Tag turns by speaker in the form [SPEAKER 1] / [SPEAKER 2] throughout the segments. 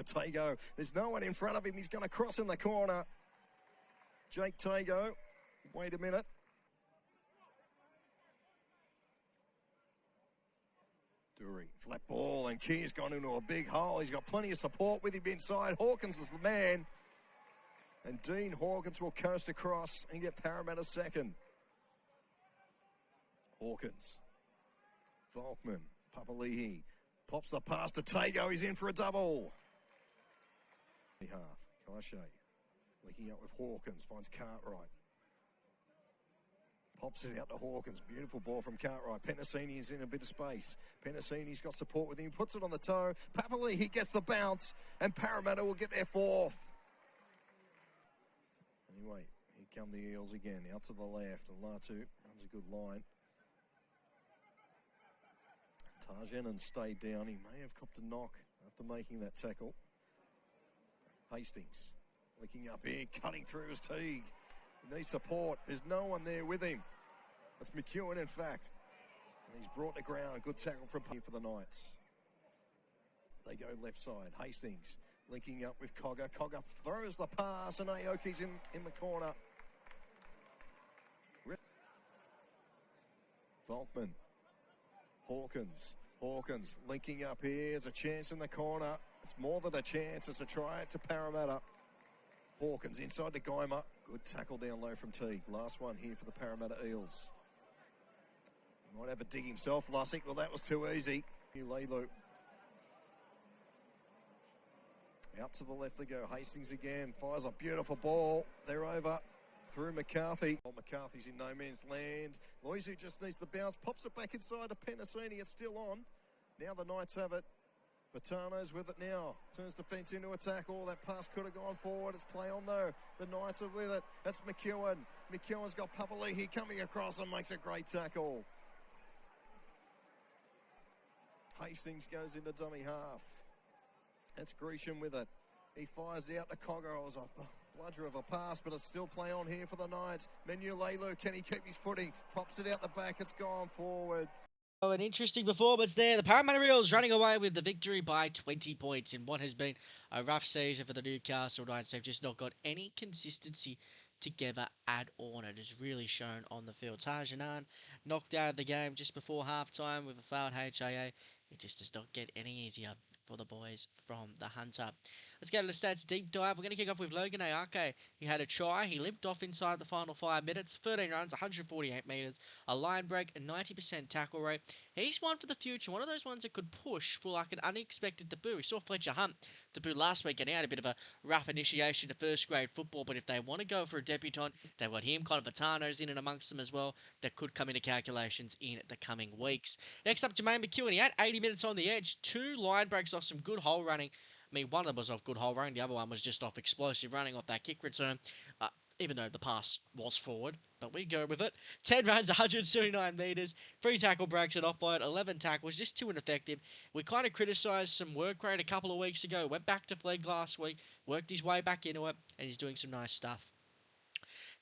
[SPEAKER 1] Tago. There's no one in front of him. He's going to cross in the corner. Jake Tago. Wait a minute. Dury, flat ball, and Key's gone into a big hole. He's got plenty of support with him inside. Hawkins is the man. And Dean Hawkins will coast across and get Parramatta second. Hawkins. Volkman. Papali'i. Pops the pass to Tago. He's in for a double. Half. Kaisha. Linking up with Hawkins. Finds Cartwright. Pops it out to Hawkins. Beautiful ball from Cartwright. Penasini is in a bit of space. Penasini's got support with him. Puts it on the toe. Papali'i, he gets the bounce. And Parramatta will get their fourth. Anyway, here come the Eels again. Out to the left. And Latu runs a good line. Tarjanen stayed down. He may have copped a knock after making that tackle. Hastings linking up here. Cutting through his Teague. He needs support. There's no one there with him. That's McEwen, in fact. And he's brought to ground. Good tackle from here for the Knights. They go left side. Hastings linking up with Cogger. Cogger throws the pass, and Aoki's in the corner. Volkman. Hawkins linking up here. There's a chance in the corner. It's more than a chance. It's a try. It's a Parramatta. Hawkins inside to Geimer. Good tackle down low from Teague. Last one here for the Parramatta Eels. He might have a dig himself, Lussick. Well, that was too easy. Ulelu. Out to the left they go. Hastings again. Fires a beautiful ball. They're over. Through McCarthy. Well, McCarthy's in no man's land. Loizu just needs the bounce. Pops it back inside to Penasini. It's still on. Now the Knights have it. Vitano's with it now. Turns defence into a tackle. That pass could have gone forward. It's play on though. The Knights are with it. That's McEwen. McEwen's got Papali'i coming across and makes a great tackle. Hastings goes into dummy half. That's Gresham with it. He fires out to Cogger. It was a bludger of a pass, but it's still play on here for the Knights. Menulelu, can he keep his footing? Pops it out the back. It's gone forward.
[SPEAKER 2] Oh, an interesting performance there. The Parramatta Eels running away with the victory by 20 points in what has been a rough season for the Newcastle Knights. They've just not got any consistency together at all, and it has really shown on the field. Tarjanen knocked out of the game just before halftime with a fouled HIA. It just does not get any easier for the boys from the Hunter. Let's go to the stats deep dive. We're going to kick off with Logan Ayake. He had a try. He limped off inside the final 5 minutes. 13 runs, 148 metres, a line break, a 90% tackle rate. He's one for the future. One of those ones that could push for like an unexpected debut. We saw Fletcher Hunt debut last week and he had a bit of a rough initiation to first grade football. But if they want to go for a debutant, they've got him. Connor Vitano's in and amongst them as well. That could come into calculations in the coming weeks. Next up, Jermaine McEwen. He had 80 minutes on the edge. 2 line breaks off some good hole running. I mean, one of them was off good hole running. The other one was just off explosive running off that kick return. Even though the pass was forward, but we go with it. 10 runs, 179 metres, 3 tackle breaks at offload, 11 tackles, just 2 ineffective. We kind of criticised some work rate a couple of weeks ago. Went back to Flegg last week, worked his way back into it, and he's doing some nice stuff.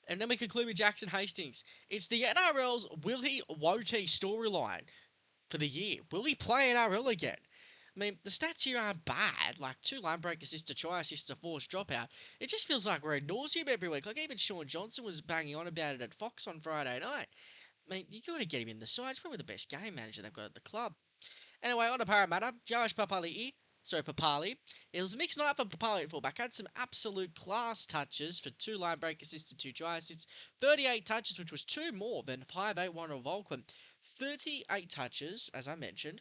[SPEAKER 2] And then we conclude with Jackson Hastings. It's the NRL's will he, won't he storyline for the year. Will he play NRL again? I mean, the stats here aren't bad. Like 2 line break assists, a try assist, a forced dropout. It just feels like we're ad nauseum every week. Like even Sean Johnson was banging on about it at Fox on Friday night. I mean, you got to get him in the side. He's probably the best game manager they've got at the club. Anyway, on to Parramatta. Josh Papali'i. It was a mixed night for Papali'i at fullback. Had some absolute class touches for 2 line break assists and 2 try assists. 38 touches, which was 2 more than 5'8" Warren Volkman. 38 touches, as I mentioned.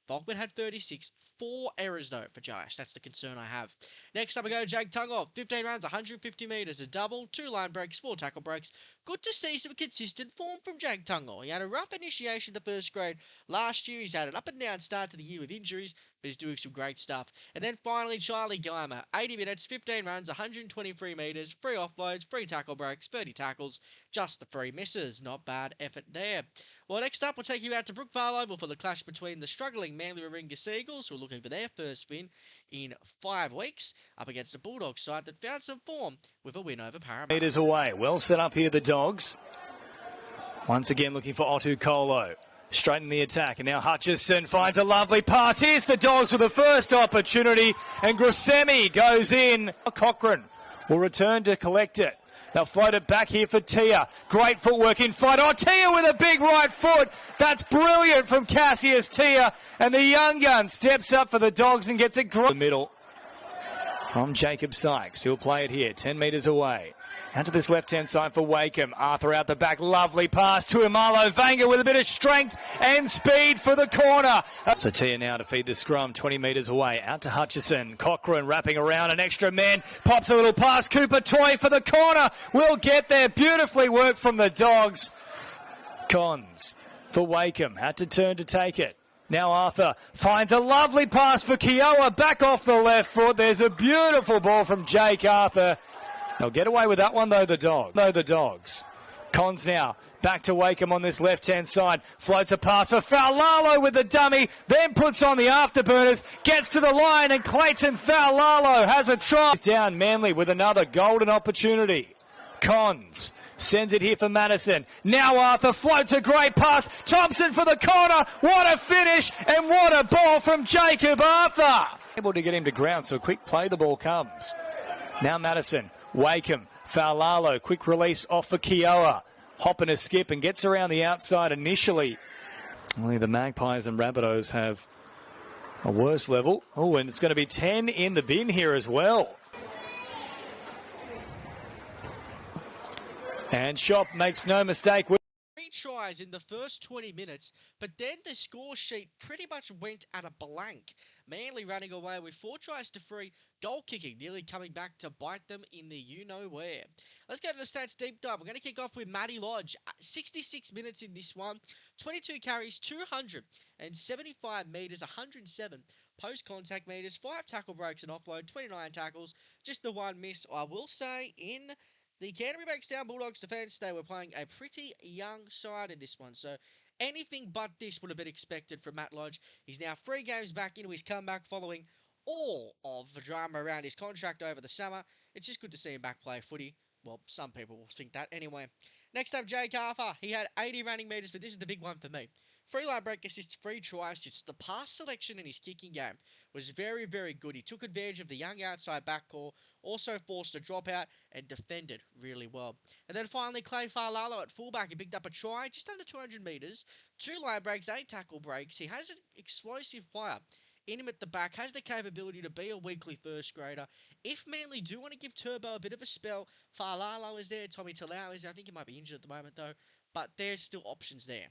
[SPEAKER 2] Volkman had 36, 4 errors though for Josh. That's the concern I have. Next up we go Jake Tungo, 15 runs, 150 metres, a double, 2 line breaks, 4 tackle breaks. Good to see some consistent form from Jake Tungo. He had a rough initiation to first grade last year. He's had an up and down start to the year with injuries, but he's doing some great stuff. And then finally Charlie Geimer, 80 minutes, 15 runs, 123 metres, 3 offloads, 3 tackle breaks, 30 tackles, just the 3 misses. Not bad effort there. Well, next up we'll take you out to Brookvale Oval for the clash between the struggling Manly Warringah Seagulls, who are looking for their first win in 5 weeks, up against the Bulldogs side that found some form with a win over Parramatta.
[SPEAKER 3] Meters away, well set up here the Dogs. Once again looking for Otu Kolo. Straight in the attack, and now Hutchison finds a lovely pass. Here's the Dogs with the first opportunity, and Grissemi goes in. Cochrane will return to collect it. They'll float it back here for Tia. Great footwork in flight. Oh, Tia with a big right foot. That's brilliant from Cassius Tia. And the young gun steps up for the Dogs and gets it great. The middle from Jacob Sykes. He'll play it here, 10 metres away. Out to this left-hand side for Wakeham. Arthur out the back. Lovely pass to Imalo. Vanga with a bit of strength and speed for the corner. So Tia now to feed the scrum, 20 metres away. Out to Hutchison. Cochrane wrapping around. An extra man. Pops a little pass. Cooper Toy for the corner. Will get there. Beautifully worked from the Dogs. Cons for Wakeham. Had to turn to take it. Now Arthur finds a lovely pass for Kiowa. Back off the left foot. There's a beautiful ball from Jake Arthur. They'll get away with that one, though, the Dogs. Cons now back to Wakeham on this left-hand side. Floats a pass for Faulalo with the dummy, then puts on the afterburners, gets to the line, and Clayton Faulalo has a try. Down Manly with another golden opportunity. Cons sends it here for Madison. Now Arthur floats a great pass. Thompson for the corner. What a finish, and what a ball from Jacob Arthur. Able to get him to ground, so a quick play, the ball comes. Now Madison. Wakeham, Faulalo, quick release off for Kiowa. Hop and a skip and gets around the outside initially. Only the Magpies and Rabbitohs have a worse level. Oh, and it's going to be 10 in the bin here as well. And Shop makes no mistake.
[SPEAKER 2] 3 tries in the first 20 minutes, but then the score sheet pretty much went at a blank. Manly running away with 4 tries to 3, goal kicking nearly coming back to bite them in the you-know-where. Let's go to the stats deep dive. We're going to kick off with Matty Lodge. 66 minutes in this one, 22 carries, 275 metres, 107 post-contact metres, 5 tackle breaks and offload, 29 tackles, just the 1 miss. I will say in the Canterbury Bankstown Bulldogs defence, they were playing a pretty young side in this one. So anything but this would have been expected from Matt Lodge. He's now 3 games back into his comeback following all of the drama around his contract over the summer. It's just good to see him back play footy. Well, some people will think that anyway. Next up, Jake Arthur. He had 80 running metres, but this is the big one for me. 3 line break assists, 3 try assists. The pass selection in his kicking game was very, very good. He took advantage of the young outside back call, also forced a dropout, and defended really well. And then finally, Clay Faulalo at fullback. He picked up a try, just under 200 metres, 2 line breaks, 8 tackle breaks. He has an explosive player in him at the back, has the capability to be a weekly first grader. If Manly do want to give Turbo a bit of a spell, Faulalo is there, Tommy Talau is there. I think he might be injured at the moment though, but there's still options there.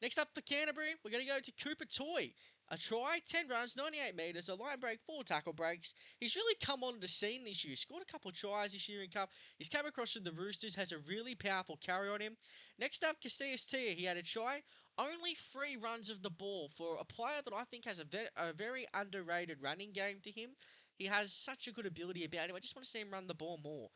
[SPEAKER 2] Next up for Canterbury, we're going to go to Cooper Toy. A try, 10 runs, 98 metres, a line break, 4 tackle breaks. He's really come onto the scene this year. He scored a couple of tries this year in Cup. He's come across from the Roosters, has a really powerful carry on him. Next up, Cassius Tia. He had a try, only 3 runs of the ball for a player that I think has a very underrated running game to him. He has such a good ability about him. I just want to see him run the ball more.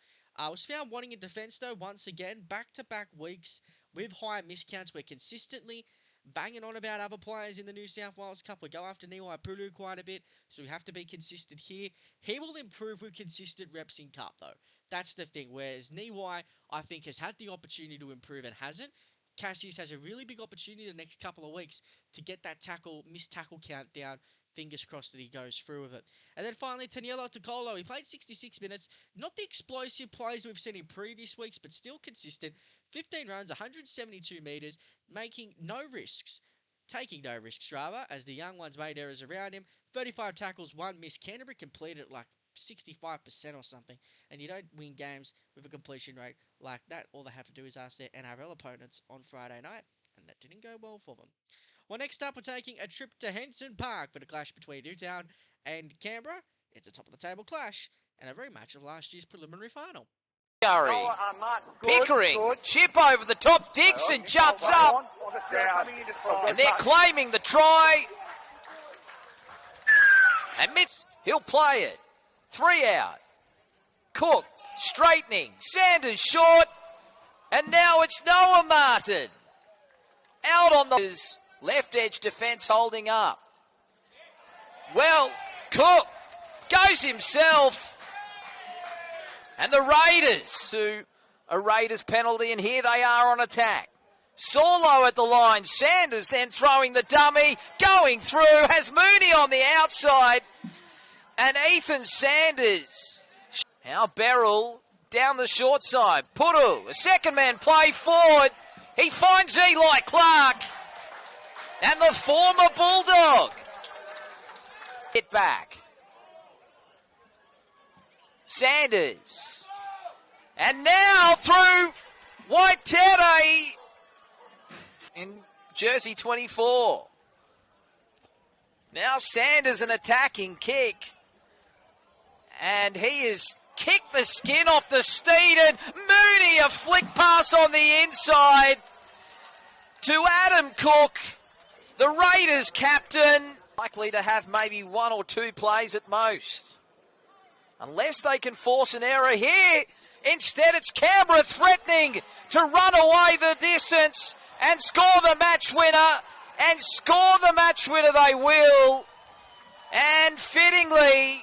[SPEAKER 2] Was found wanting in defence though, once again, back-to-back weeks with high miscounts. We're consistently banging on about other players in the New South Wales Cup. We go after Niwai Pulu quite a bit, so we have to be consistent here. He will improve with consistent reps in Cup, though. That's the thing, whereas Niwai, I think, has had the opportunity to improve and hasn't. Cassius has a really big opportunity the next couple of weeks to get that missed tackle count down. Fingers crossed that he goes through with it. And then finally, Taniela Tokolo. He played 66 minutes. Not the explosive plays we've seen in previous weeks, but still consistent. 15 runs, 172 metres, taking no risks, as the young ones made errors around him. 35 tackles, 1 miss. Canterbury completed like 65% or something, and you don't win games with a completion rate like that. All they have to do is ask their NRL opponents on Friday night, and that didn't go well for them. Well, next up, we're taking a trip to Henson Park for the clash between Newtown and Canberra. It's a top-of-the-table clash and a rematch of last year's preliminary final.
[SPEAKER 4] Curry, Pickering, chip over the top, Dixon jumps up, and they're claiming the try, and Mitch, he'll play it, 3 out, Cook, straightening, Sanders short, and now it's Noah Martin, out on the left edge defence holding up, well, Cook goes himself, and the Raiders to a Raiders penalty, and here they are on attack. Sorlo at the line. Sanders then throwing the dummy. Going through. Has Mooney on the outside. And Ethan Sanders. Now Beryl down the short side. Puru, a second man play forward. He finds Eli Clark. And the former Bulldog. Hit back. Sanders. And now through Waitere in jersey 24. Now Sanders an attacking kick. And he has kicked the skin off the steed. And Mooney a flick pass on the inside to Adam Cook, the Raiders captain. Likely to have maybe one or two plays at most. Unless they can force an error here. Instead, it's Canberra threatening to run away the distance and score the match winner. And score the match winner they will. And fittingly,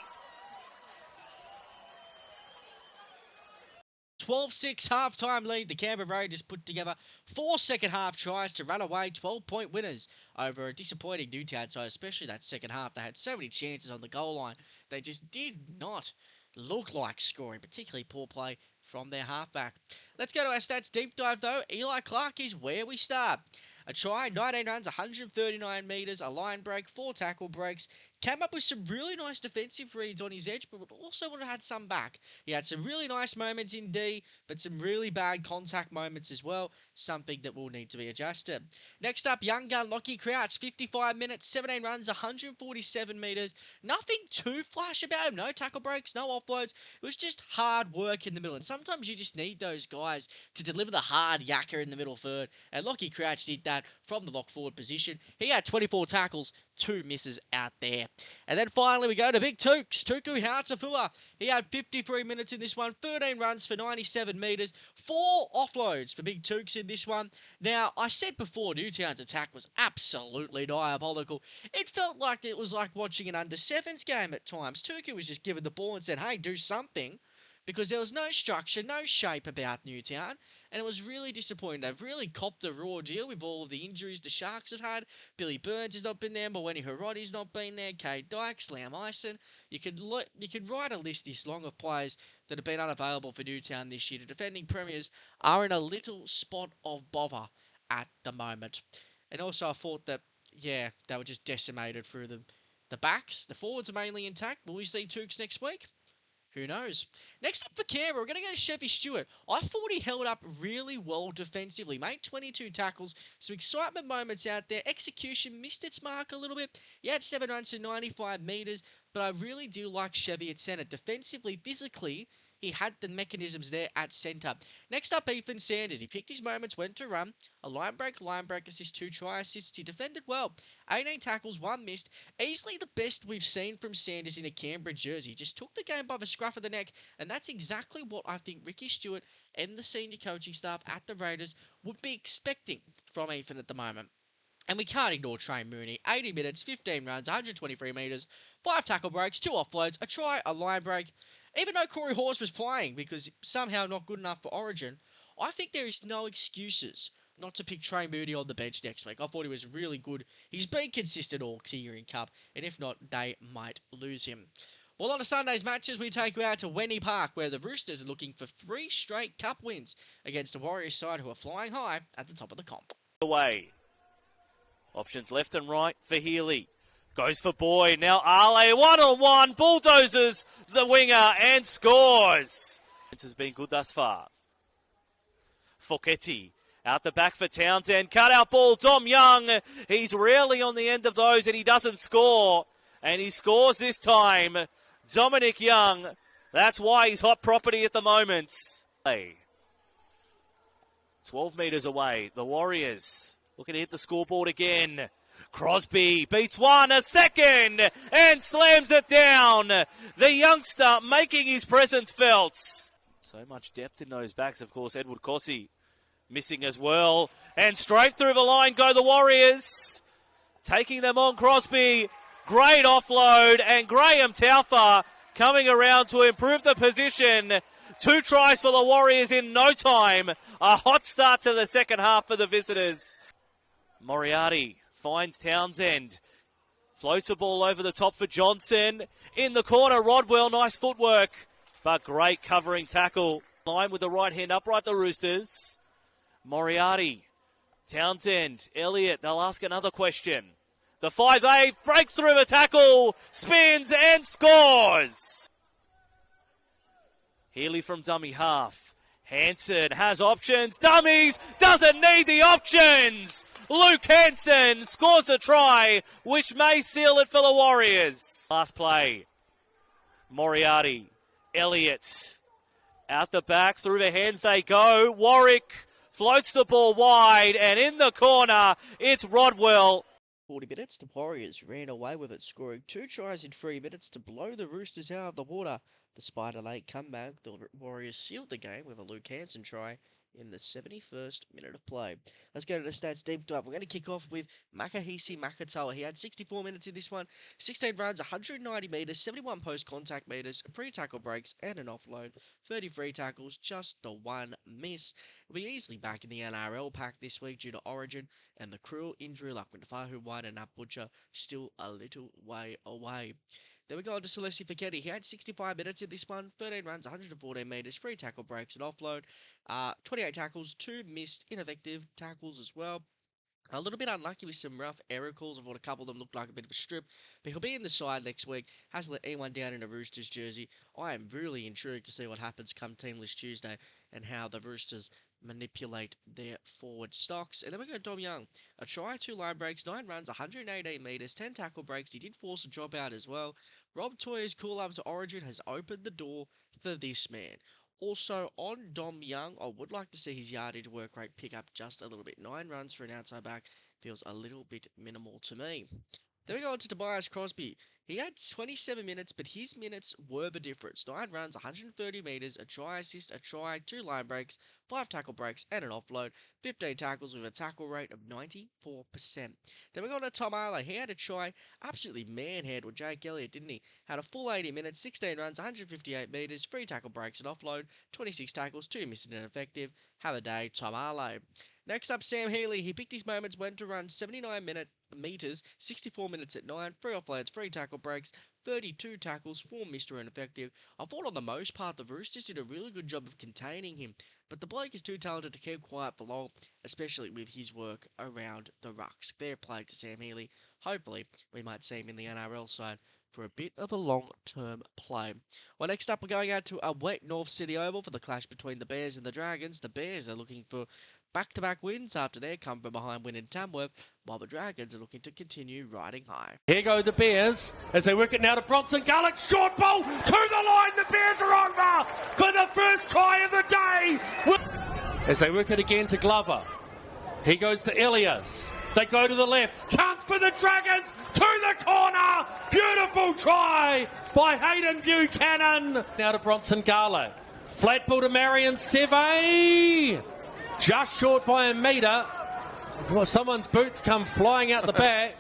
[SPEAKER 2] 12-6 half-time lead. The Canberra Raiders put together 4 second-half tries to run away 12-point winners over a disappointing Newtown side, especially that second half. They had so many chances on the goal line. They just did not look like scoring, particularly poor play from their halfback. Let's go to our stats deep dive, though. Eli Clark is where we start. A try, 19 runs, 139 metres, a line break, 4 tackle breaks. Came up with some really nice defensive reads on his edge, but also would have had some back. He had some really nice moments in D, but some really bad contact moments as well, something that will need to be adjusted. Next up, young gun Lockie Crouch, 55 minutes, 17 runs, 147 metres. Nothing too flash about him, no tackle breaks, no offloads. It was just hard work in the middle, and sometimes you just need those guys to deliver the hard yakka in the middle third, and Lockie Crouch did that from the lock forward position. He had 24 tackles, 2 misses out there. And then finally we go to Big Tukes. Tuku Hautafua. He had 53 minutes in this one, 13 runs for 97 metres, 4 offloads for Big Tukes in this one. Now, I said before Newtown's attack was absolutely diabolical. It felt like it was like watching an under-7s game at times. Tuku was just given the ball and said, hey, do something, because there was no structure, no shape about Newtown, and it was really disappointing. They've really copped a raw deal with all of the injuries the Sharks have had. Billy Burns has not been there, Mawene Hirotti's not been there, Cade Dykes, Liam Ison. You could write a list this long of players that have been unavailable for Newtown this year. The defending premiers are in a little spot of bother at the moment. And also I thought that, yeah, they were just decimated through the backs. The forwards are mainly intact. Will we see Tukes next week? Who knows? Next up for Canberra, we're going to go to Chevy Stewart. I thought he held up really well defensively. Made 22 tackles. Some excitement moments out there. Execution missed its mark a little bit. He had 7 runs to 95 metres. But I really do like Chevy at centre. Defensively, physically, he had the mechanisms there at centre. Next up, Ethan Sanders. He picked his moments, went to run. A line break assist, 2 try assists. He defended well. 18 tackles, 1 missed. Easily the best we've seen from Sanders in a Canberra jersey. Just took the game by the scruff of the neck. And that's exactly what I think Ricky Stewart and the senior coaching staff at the Raiders would be expecting from Ethan at the moment. And we can't ignore Trey Mooney. 80 minutes, 15 runs, 123 metres, 5 tackle breaks, 2 offloads, a try, a line break. Even though Corey Horse was playing because somehow not good enough for Origin, I think there is no excuses not to pick Trey Mooney on the bench next week. I thought he was really good. He's been consistent all year in Cup, and if not, they might lose him. Well, on to Sunday's matches, we take you out to Wynnum Park, where the Roosters are looking for 3 straight Cup wins against the Warriors side, who are flying high at the top of the comp.
[SPEAKER 5] Away. Options left and right for Healey. Goes for Boyd. Now Ale, 1-on-1. Bulldozers the winger and scores. This has been good thus far. Foketti out the back for Townsend. Cut out ball. Dom Young. He's rarely on the end of those and he doesn't score. And he scores this time. Dominic Young. That's why he's hot property at the moment. 12 metres away. The Warriors looking to hit the scoreboard again. Crosby beats one, a second, and slams it down. The youngster making his presence felt. So much depth in those backs, of course. Edward Kossi missing as well. And straight through the line go the Warriors. Taking them on Crosby. Great offload. And Graham Taufa coming around to improve the position. 2 tries for the Warriors in no time. A hot start to the second half for the visitors. Moriarty finds Townsend. Floats a ball over the top for Johnson. In the corner, Rodwell, nice footwork. But great covering tackle. Line with the right hand upright, the Roosters. Moriarty, Townsend, Elliott, they'll ask another question. The 5'8" breaks through the tackle, spins and scores. Healey from dummy half. Hansen has options, dummies, doesn't need the options. Luke Hansen scores a try, which may seal it for the Warriors. Last play, Moriarty, Elliott, out the back, through the hands they go. Warwick floats the ball wide, and in the corner, it's Rodwell.
[SPEAKER 2] 40 minutes, the Warriors ran away with it, scoring 2 tries in 3 minutes to blow the Roosters out of the water. Despite a late comeback, the Warriors sealed the game with a Luke Hansen try in the 71st minute of play. Let's go to the stats deep dive. We're going to kick off with Makahisi Makatoa. He had 64 minutes in this one, 16 runs, 190 metres, 71 post-contact metres, 3 tackle breaks and an offload, 33 tackles, just the 1 miss. He'll be easily back in the NRL pack this week due to Origin and the cruel injury luck with Fahu White and Nat Butcher still a little way away. Then we go on to Celeste Fiketti. He had 65 minutes in this one, 13 runs, 114 metres, 3 tackle breaks and offload, 28 tackles, 2 missed ineffective tackles as well. A little bit unlucky with some rough error calls. I thought a couple of them looked like a bit of a strip, but he'll be in the side next week. Hasn't let anyone down in a Roosters jersey. I am really intrigued to see what happens come Teamless Tuesday and how the Roosters manipulate their forward stocks. And then we go to Dom Young. A try, 2 line breaks, 9 runs, 118 metres, 10 tackle breaks. He did force a drop out as well. Rob Toya's call-up to Origin has opened the door for this man. Also, on Dom Young, I would like to see his yardage work rate pick up just a little bit. 9 runs for an outside back feels a little bit minimal to me. Then we go on to Tobias Crosby. He had 27 minutes, but his minutes were the difference. 9 runs, 130 metres, a try assist, a try, 2 line breaks, 5 tackle breaks, and an offload. 15 tackles with a tackle rate of 94%. Then we go on to Tom Arlo. He had a try, absolutely manhandled Jake Elliott, didn't he? Had a full 80 minutes, 16 runs, 158 metres, 3 tackle breaks, and offload, 26 tackles, 2 missing and ineffective. Have a day, Tom Arlo. Next up, Sam Healey. He picked his moments, went to run 79 metres, 64 minutes at 9, 3 offloads, 3 tackle breaks, 32 tackles, 4 missed or ineffective. I thought on the most part the Roosters did a really good job of containing him, but the bloke is too talented to keep quiet for long, especially with his work around the rucks. Fair play to Sam Healey. Hopefully, we might see him in the NRL side for a bit of a long-term play. Well, next up, we're going out to a wet North City Oval for the clash between the Bears and the Dragons. The Bears are looking for back-to-back wins after their come from behind win in Tamworth, while the Dragons are looking to continue riding high.
[SPEAKER 6] Here go the Bears as they work it now to Bronson Garlick. Short ball to the line. The Bears are over for the first try of the day. As they work it again to Glover. He goes to Elias. They go to the left. Chance for the Dragons to the corner. Beautiful try by Hayden Buchanan. Now to Bronson Garlick. Flat ball to Marion Seve. Just short by a metre. Someone's boots come flying out the back.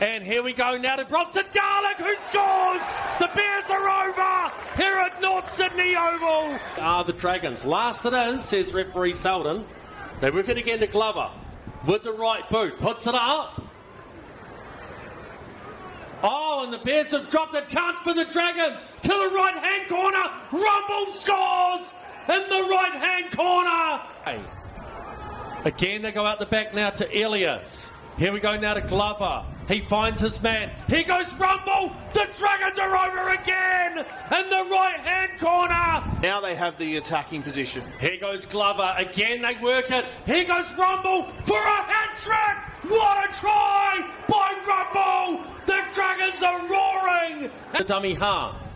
[SPEAKER 6] And here we go now to Bronson Garlick, who scores! The Bears are over here at North Sydney Oval. The Dragons. Last it in, says referee Selden. They work it again to Glover with the right boot. Puts it up. Oh, and the Bears have dropped a chance for the Dragons to the right-hand corner. Rumble scores in the right-hand corner. Again, they go out the back now to Elias. Here we go now to Glover. He finds his man. Here goes Rumble. The Dragons are over again in the right-hand corner.
[SPEAKER 7] Now they have the attacking position.
[SPEAKER 6] Here goes Glover. Again, they work it. Here goes Rumble for a hat-trick. What a try by Rumble. The Dragons are roaring. The dummy half.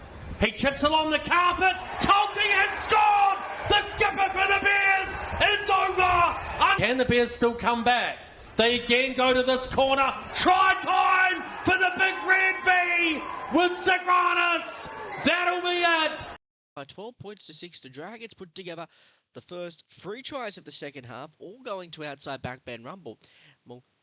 [SPEAKER 6] He chips along the carpet. Colting has scored. The skipper for the Bears is over. Can the Bears still come back? They again go to this corner. Try time for the big red V with Sagranis. That'll be it.
[SPEAKER 2] By 12 points to 6, the Dragons put together the first 3 tries of the second half, all going to outside back Ben Rumble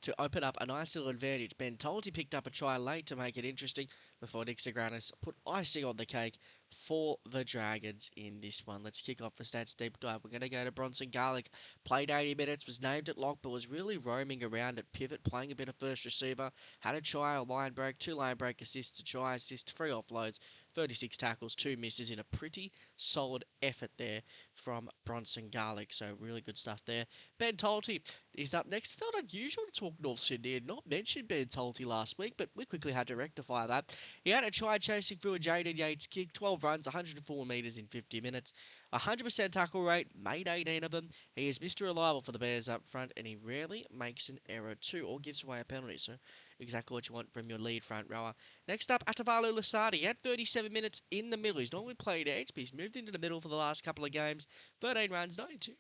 [SPEAKER 2] to open up a nice little advantage. Ben Tolty picked up a try late to make it interesting, before Nick Sagranis put icing on the cake for the Dragons in this one. Let's kick off the stats deep dive. We're going to go to Bronson Garlick. Played 80 minutes, was named at lock, but was really roaming around at pivot, playing a bit of first receiver. Had a try, a line break, 2 line break assists, a try assist, 3 offloads, 36 tackles, 2 misses in a pretty solid effort there from Bronson Garlick. So really good stuff there. Ben Tolte is up next. Felt unusual to talk North Sydney and not mention Ben Tolte last week, but we quickly had to rectify that. He had a try chasing through a Jaden Yates kick, 12 runs, 104 metres in 50 minutes. 100% tackle rate, made 18 of them. He is Mr. Reliable for the Bears up front, and he rarely makes an error too, or gives away a penalty, so exactly what you want from your lead front rower. Next up, Atavalu Lasardi. He had 37 minutes in the middle. He's normally played edge, but he's moved into the middle for the last couple of games. 13 runs, 92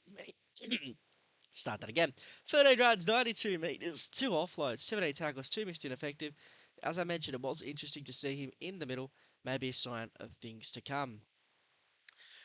[SPEAKER 2] Start that again. 13 runs, 92 metres, 2 offloads, 17 tackles, 2 missed ineffective. As I mentioned, it was interesting to see him in the middle. Maybe a sign of things to come.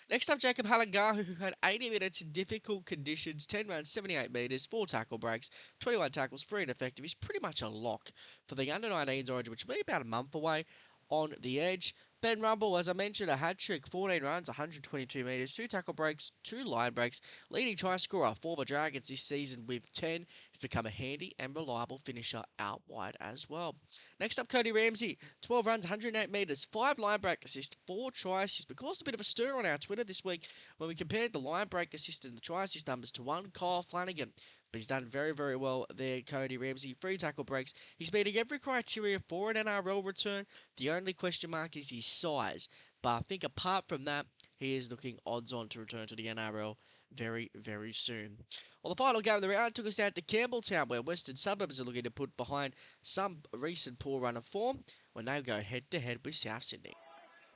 [SPEAKER 2] Next up, Jacob Halangahu, who had 80 minutes in difficult conditions, 10 runs, 78 metres, 4 tackle breaks, 21 tackles, 3 ineffective. He's pretty much a lock for the under-19s origin, which will be about a month away on the edge. Ben Rumble, as I mentioned, a hat-trick, 14 runs, 122 metres, 2 tackle breaks, 2 line breaks, leading try scorer for the Dragons this season with 10. He's become a handy and reliable finisher out wide as well. Next up, Cody Ramsey, 12 runs, 108 metres, 5 line break assists, 4 try assists. We caused a bit of a stir on our Twitter this week when we compared the line break assist and the try assist numbers to one Kyle Flanagan. But he's done very, very well there, Cody Ramsey. 3 tackle breaks. He's meeting every criteria for an NRL return. The only question mark is his size. But I think apart from that, he is looking odds-on to return to the NRL very, very soon. Well, the final game of the round took us out to Campbelltown, where Western Suburbs are looking to put behind some recent poor run of form when they go head-to-head with South Sydney.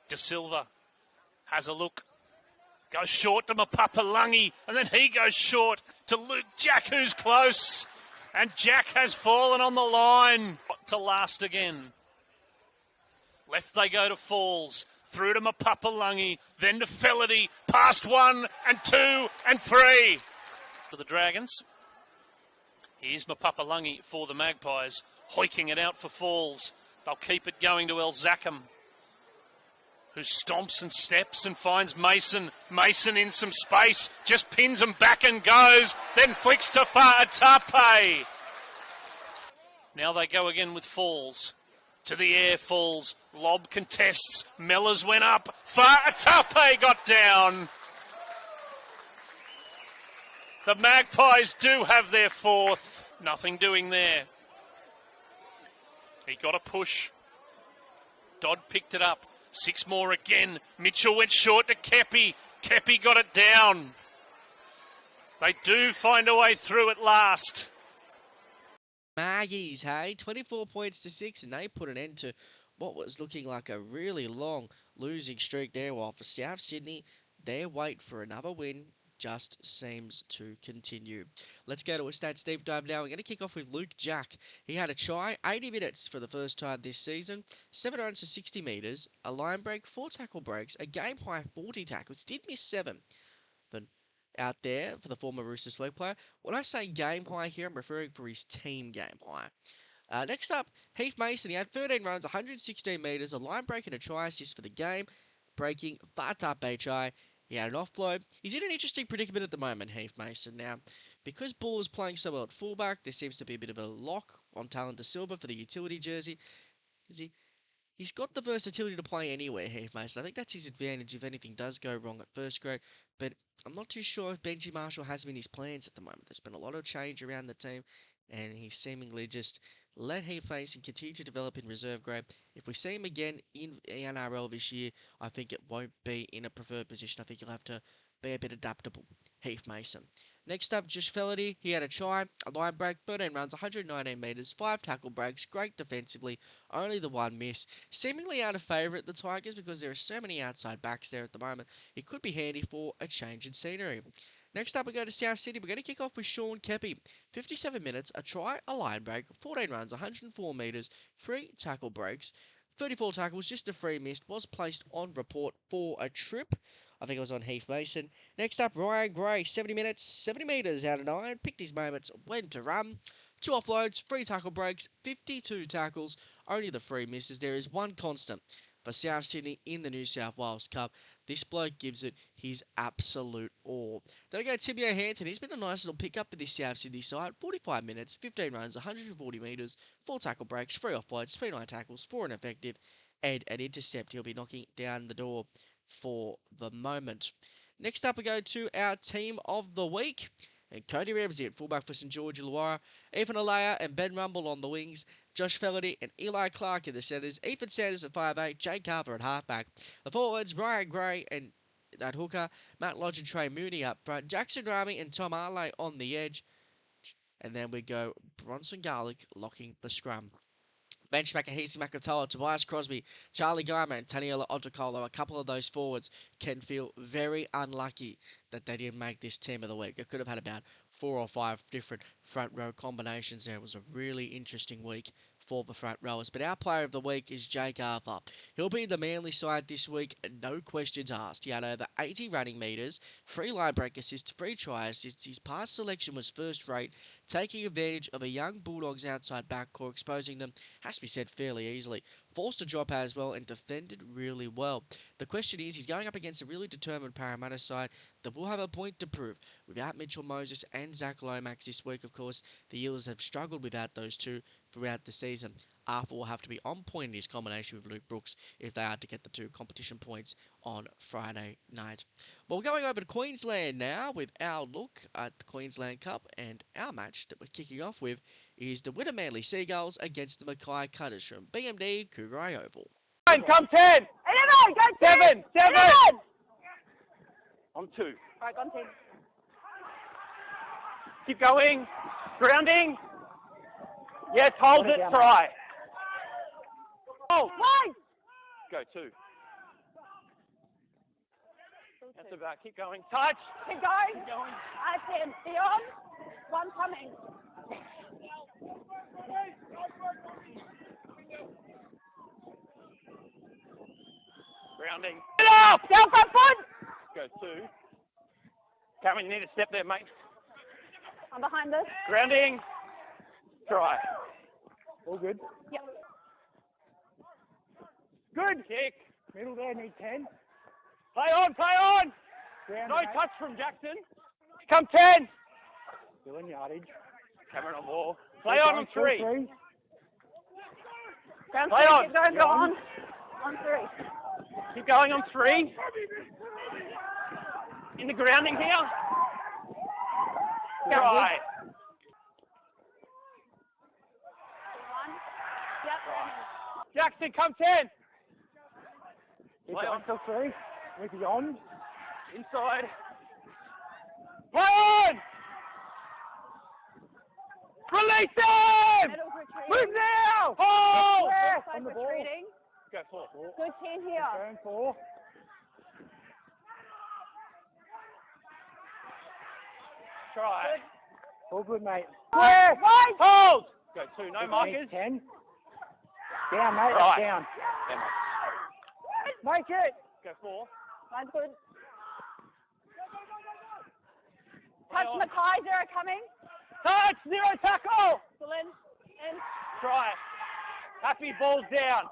[SPEAKER 3] De Silva has a look. Goes short to Mapapalungi, and then he goes short to Luke Jack, who's close. And Jack has fallen on the line to last again. Left they go to Falls, through to Mapapalungi, then to Felity, past 1 and 2 and 3. For the Dragons. Here's Mapapalungi for the Magpies, hoiking it out for Falls. They'll keep it going to El Zachem, who stomps and steps and finds Mason. Mason in some space, just pins him back and goes, then flicks to Fa'atape. Now they go again with Falls. To the air, Falls. Lob contests. Mellors went up. Fa'atape got down. The Magpies do have their 4th. Nothing doing there. He got a push. Dodd picked it up. 6 more again. Mitchell went short to Kepi. Kepi got it down. They do find a way through at last.
[SPEAKER 2] Maggies, hey? 24 points to 6, and they put an end to what was looking like a really long losing streak there. While for South Sydney, their wait for another win just seems to continue. Let's go to a stats deep dive now. We're going to kick off with Luke Jack. He had a try, 80 minutes for the first time this season, 7 runs to 60 metres, a line break, 4 tackle breaks, a game high 40 tackles. Did miss 7. But out there for the former Roosters flag player. When I say game high here, I'm referring for his team game high. Next up, Heath Mason. He had 13 runs, 116 metres, a line break and a try assist for the game, breaking Fa'atape try. He had an offload. He's in an interesting predicament at the moment, Heath Mason. Now, because Bull is playing so well at fullback, there seems to be a bit of a lock on Talon De Silva for the utility jersey. He's got the versatility to play anywhere, Heath Mason. I think that's his advantage if anything does go wrong at first grade. But I'm not too sure if Benji Marshall has him in his plans at the moment. There's been a lot of change around the team, and he's seemingly just let Heath Mason continue to develop in reserve grade. If we see him again in NRL this year, I think it won't be in a preferred position. I think you'll have to be a bit adaptable, Heath Mason. Next up, Josh Felity. He had a try, a line break, 13 runs, 119 metres, 5 tackle breaks, great defensively, only the 1 miss. Seemingly out of favour at the Tigers because there are so many outside backs there at the moment. It could be handy for a change in scenery. Next up, we go to South Sydney. We're going to kick off with Sean Kepi. 57 minutes, a try, a line break, 14 runs, 104 metres, 3 tackle breaks, 34 tackles, just a 3 missed, was placed on report for a trip. I think it was on Heath Mason. Next up, Ryan Gray, 70 minutes, 70 metres out of 9, picked his moments, went to run, 2 offloads, 3 tackle breaks, 52 tackles, only the 3 misses. There is one constant for South Sydney in the New South Wales Cup. This bloke gives it his absolute all. Then we go Timmy O'Hanton. He's been a nice little pickup for this South Sydney side. 45 minutes, 15 runs, 140 metres, 4 tackle breaks, 3 offloads, 29 tackles, 4 ineffective, and an intercept. He'll be knocking down the door for the moment. Next up, we go to our team of the week. And Cody Ramsey at fullback for St George Illawarra, Ethan Alea and Ben Rumble on the wings, Josh Felaherty and Eli Clark in the centres, Ethan Sanders at 5'8", Jake Carver at halfback. The forwards, Ryan Gray and that hooker, Matt Lodge and Trey Mooney up front, Jackson Rami and Tom Arley on the edge. And then we go Bronson Garlick locking the scrum. Bench Makahisi Makatoa, Tobias Crosby, Charlie Guyman, and Taniela Otokolo. A couple of those forwards can feel very unlucky that they didn't make this team of the week. They could have had about 4 or 5 different front row combinations there. It was a really interesting week for the front rowers. But our player of the week is Jake Arthur. He'll be in the Manly side this week, no questions asked. He had over 80 running metres, 3 line break assists, 3 try assists. His pass selection was first rate, taking advantage of a young Bulldogs outside backcourt, exposing them, has to be said, fairly easily. Forced a drop as well and defended really well. The question is, he's going up against a really determined Parramatta side that will have a point to prove. Without Mitchell Moses and Zach Lomax this week, of course, the Eels have struggled without those two throughout the season. Arthur will have to be on point in his combination with Luke Brooks if they are to get the 2 competition points on Friday night. Well, we're going over to Queensland now with our look at the Queensland Cup, and our match that we're kicking off with is the Wynnum Manly Seagulls against the Mackay Cutters from BMD Coogray Oval.
[SPEAKER 3] Come 10!
[SPEAKER 8] 11, go
[SPEAKER 3] 7! 7!
[SPEAKER 8] 11!
[SPEAKER 3] On 2.
[SPEAKER 8] Right, gone 10.
[SPEAKER 3] Keep going. Grounding. Yes, hold it, try. Oh!
[SPEAKER 8] One!
[SPEAKER 3] Go 2. That's about. Keep going. Touch.
[SPEAKER 8] Keep going.
[SPEAKER 3] Keep going.
[SPEAKER 8] 10. Beyond. 1 coming.
[SPEAKER 3] Grounding. Get off!
[SPEAKER 8] Down front foot!
[SPEAKER 3] Go 2. Cameron, you need to step there, mate.
[SPEAKER 8] I'm behind this.
[SPEAKER 3] Grounding. Try. All good.
[SPEAKER 8] Yep.
[SPEAKER 3] Good kick. Middle there, need 10. Play on, play on! No touch from Jackson. Come 10. Still in yardage. Cameron on ball. Play on 3.
[SPEAKER 8] Down
[SPEAKER 3] Play
[SPEAKER 8] 3.
[SPEAKER 3] on.
[SPEAKER 8] Keep going, go on. On 3.
[SPEAKER 3] Keep going on 3. In the grounding here. Try.
[SPEAKER 8] 1. Yep.
[SPEAKER 3] Jackson, come 10.
[SPEAKER 9] Play on till 3. With the on.
[SPEAKER 3] Inside. Play on! Release him!
[SPEAKER 8] Middle's retreating.
[SPEAKER 3] Move now! Hold!
[SPEAKER 8] Left
[SPEAKER 9] On
[SPEAKER 8] side
[SPEAKER 9] the ball.
[SPEAKER 8] retreating.
[SPEAKER 3] Go 4.
[SPEAKER 8] Good 10 here.
[SPEAKER 9] Turn 4.
[SPEAKER 3] Try.
[SPEAKER 9] All good, mate.
[SPEAKER 8] One.
[SPEAKER 3] Hold! Go 2, no markers.
[SPEAKER 9] 10. Down, mate.
[SPEAKER 3] Right.
[SPEAKER 9] Down.
[SPEAKER 3] Make it! Go 4.
[SPEAKER 8] Mine's good. Touch Mackay, 0 coming.
[SPEAKER 3] Touch! 0 tackle!
[SPEAKER 8] Still in.
[SPEAKER 3] Try. Happy, balls down.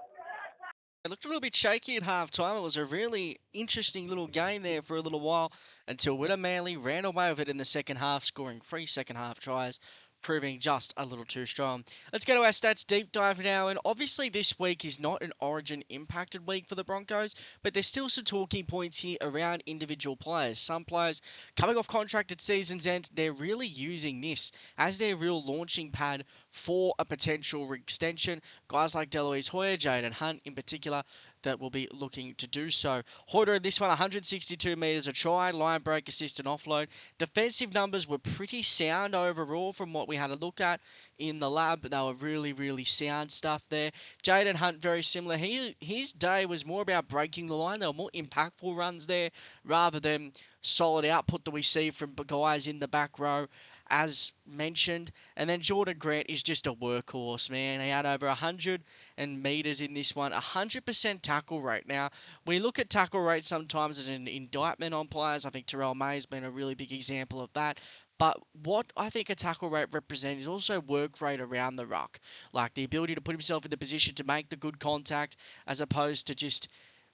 [SPEAKER 2] It looked a little bit shaky at half-time. It was a really interesting little game there for a little while until Wynnum Manly ran away with it in the second half, scoring 3 second-half tries, proving just a little too strong. Let's go to our stats deep dive now, and obviously this week is not an Origin-impacted week for the Broncos, but there's still some talking points here around individual players. Some players coming off contract at season's end, they're really using this as their real launching pad for a potential extension. Guys like Deloise Hoyer, Jaden Hunt in particular, that will be looking to do so. Hoyer in this one, 162 metres a try, line break, assist and offload. Defensive numbers were pretty sound overall from what we had a look at in the lab, but they were really, really sound stuff there. Jaden Hunt, very similar. His day was more about breaking the line. There were more impactful runs there rather than solid output that we see from guys in the back row, as mentioned. And then Jordan Grant is just a workhorse, man. He had over 100 metres in this one, 100% tackle rate. Now, we look at tackle rate sometimes as an indictment on players. I think Terrell May has been a really big example of that. But what I think a tackle rate represents is also work rate around the ruck. Like the ability to put himself in the position to make the good contact as opposed to just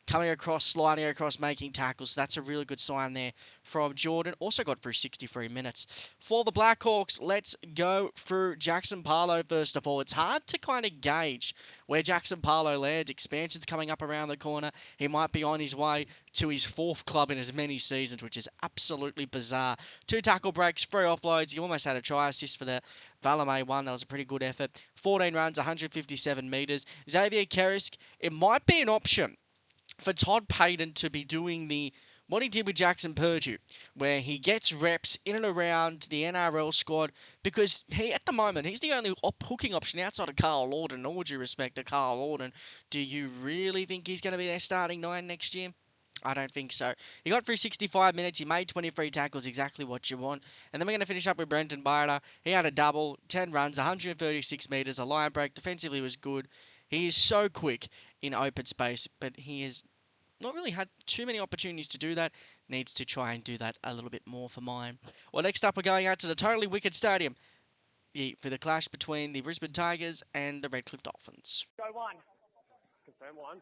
[SPEAKER 2] coming across, sliding across, making tackles. So that's a really good sign there from Jordan. Also got through 63 minutes. For the Blackhawks, let's go through Jackson Parlow first of all. It's hard to kind of gauge where Jackson Parlow lands. Expansion's coming up around the corner. He might be on his way to his 4th club in as many seasons, which is absolutely bizarre. 2 tackle breaks, 3 offloads. He almost had a try assist for the Valame one. That was a pretty good effort. 14 runs, 157 metres. Xavier Kerisk, it might be an option for Todd Payton to be doing what he did with Jackson Purdue, where he gets reps in and around the NRL squad, because at the moment, he's the only hooking option outside of Carl Lawton. All due respect to Carl Lawton, do you really think he's going to be their starting 9 next year? I don't think so. He got through 65 minutes. He made 23 tackles, exactly what you want. And then we're going to finish up with Brenton Byler. He had a double, 10 runs, 136 metres, a line break. Defensively was good. He is so quick in open space, but he has not really had too many opportunities to do that. Needs to try and do that a little bit more for mine. Well, next up, we're going out to the Totally Wicked Stadium for the clash between the Brisbane Tigers and the Redcliffe Dolphins.
[SPEAKER 9] Go 1. Confirm 1.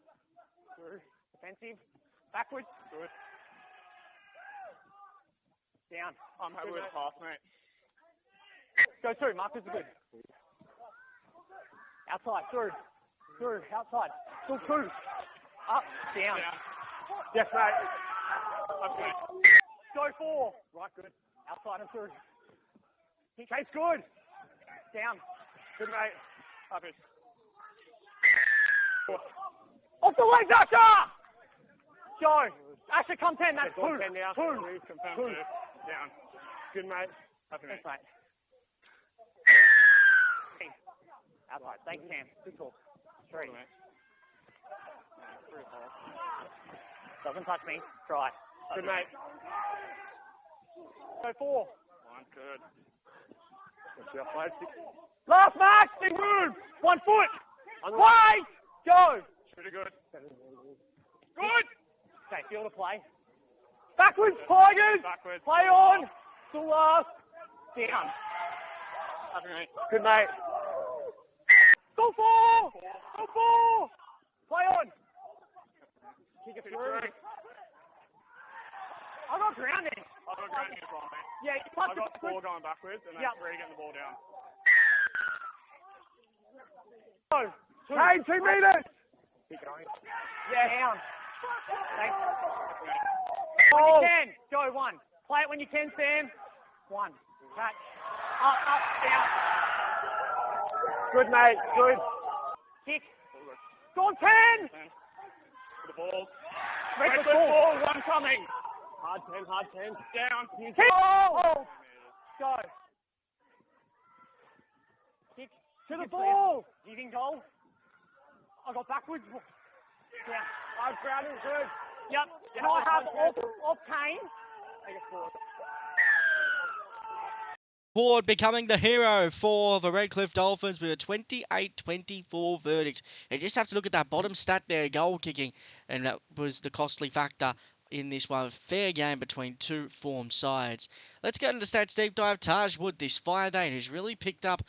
[SPEAKER 9] Through. Defensive. Backwards. Good. Down. I'm happy with the pass, mate. Go through. Markers are good. Outside. Through. Through. Outside. Still through. Up. Down. Yes, mate. Okay. Go 4. Right, good. Outside and through. Chase, good. Down. Good, mate. Up it. Off the leg, Asher! Go. Asher, come 10. That's 2. 10 now. 2. Confirm 2. Down. Good, mate. Up it, mate. Outside. Thanks, Cam. Good talk. 3. Doesn't touch me. Try. Good, mate. Go 4. 1, good. Last match, big move. 1 foot. Play. Go. Pretty good. Good. Okay, field of play. Backwards, Tigers. Backwards. Play on. Still last. Down. Good, mate. Go 4. Go 4. Play on. Kick it through. I got grounding. I got grounding as well, mate. Yeah, you I got 4 going backwards and then 3 getting the ball down. Go. 2. Hey, 2 metres. Keep going. Yeah, down. Thanks. When you can, go 1. Play it when you can, Sam. 1. Catch. Up, down. Good, mate. Good. Kick. Go on 10. For the ball. Make the ball. 1 coming. Hard 10. Down. Kick. Oh. Go. Kick. To the ball. You can goal. I got backwards. Yeah. I've grounded good. Yep. Can I have off Kane? Take it forward.
[SPEAKER 2] Ford becoming the hero for the Redcliffe Dolphins with a 28-24 verdict. You just have to look at that bottom stat there, goal kicking, and that was the costly factor in this one. Fair game between 2 form sides. Let's go to the stats deep dive. Taj Wood, this 5'8", who's really picked up,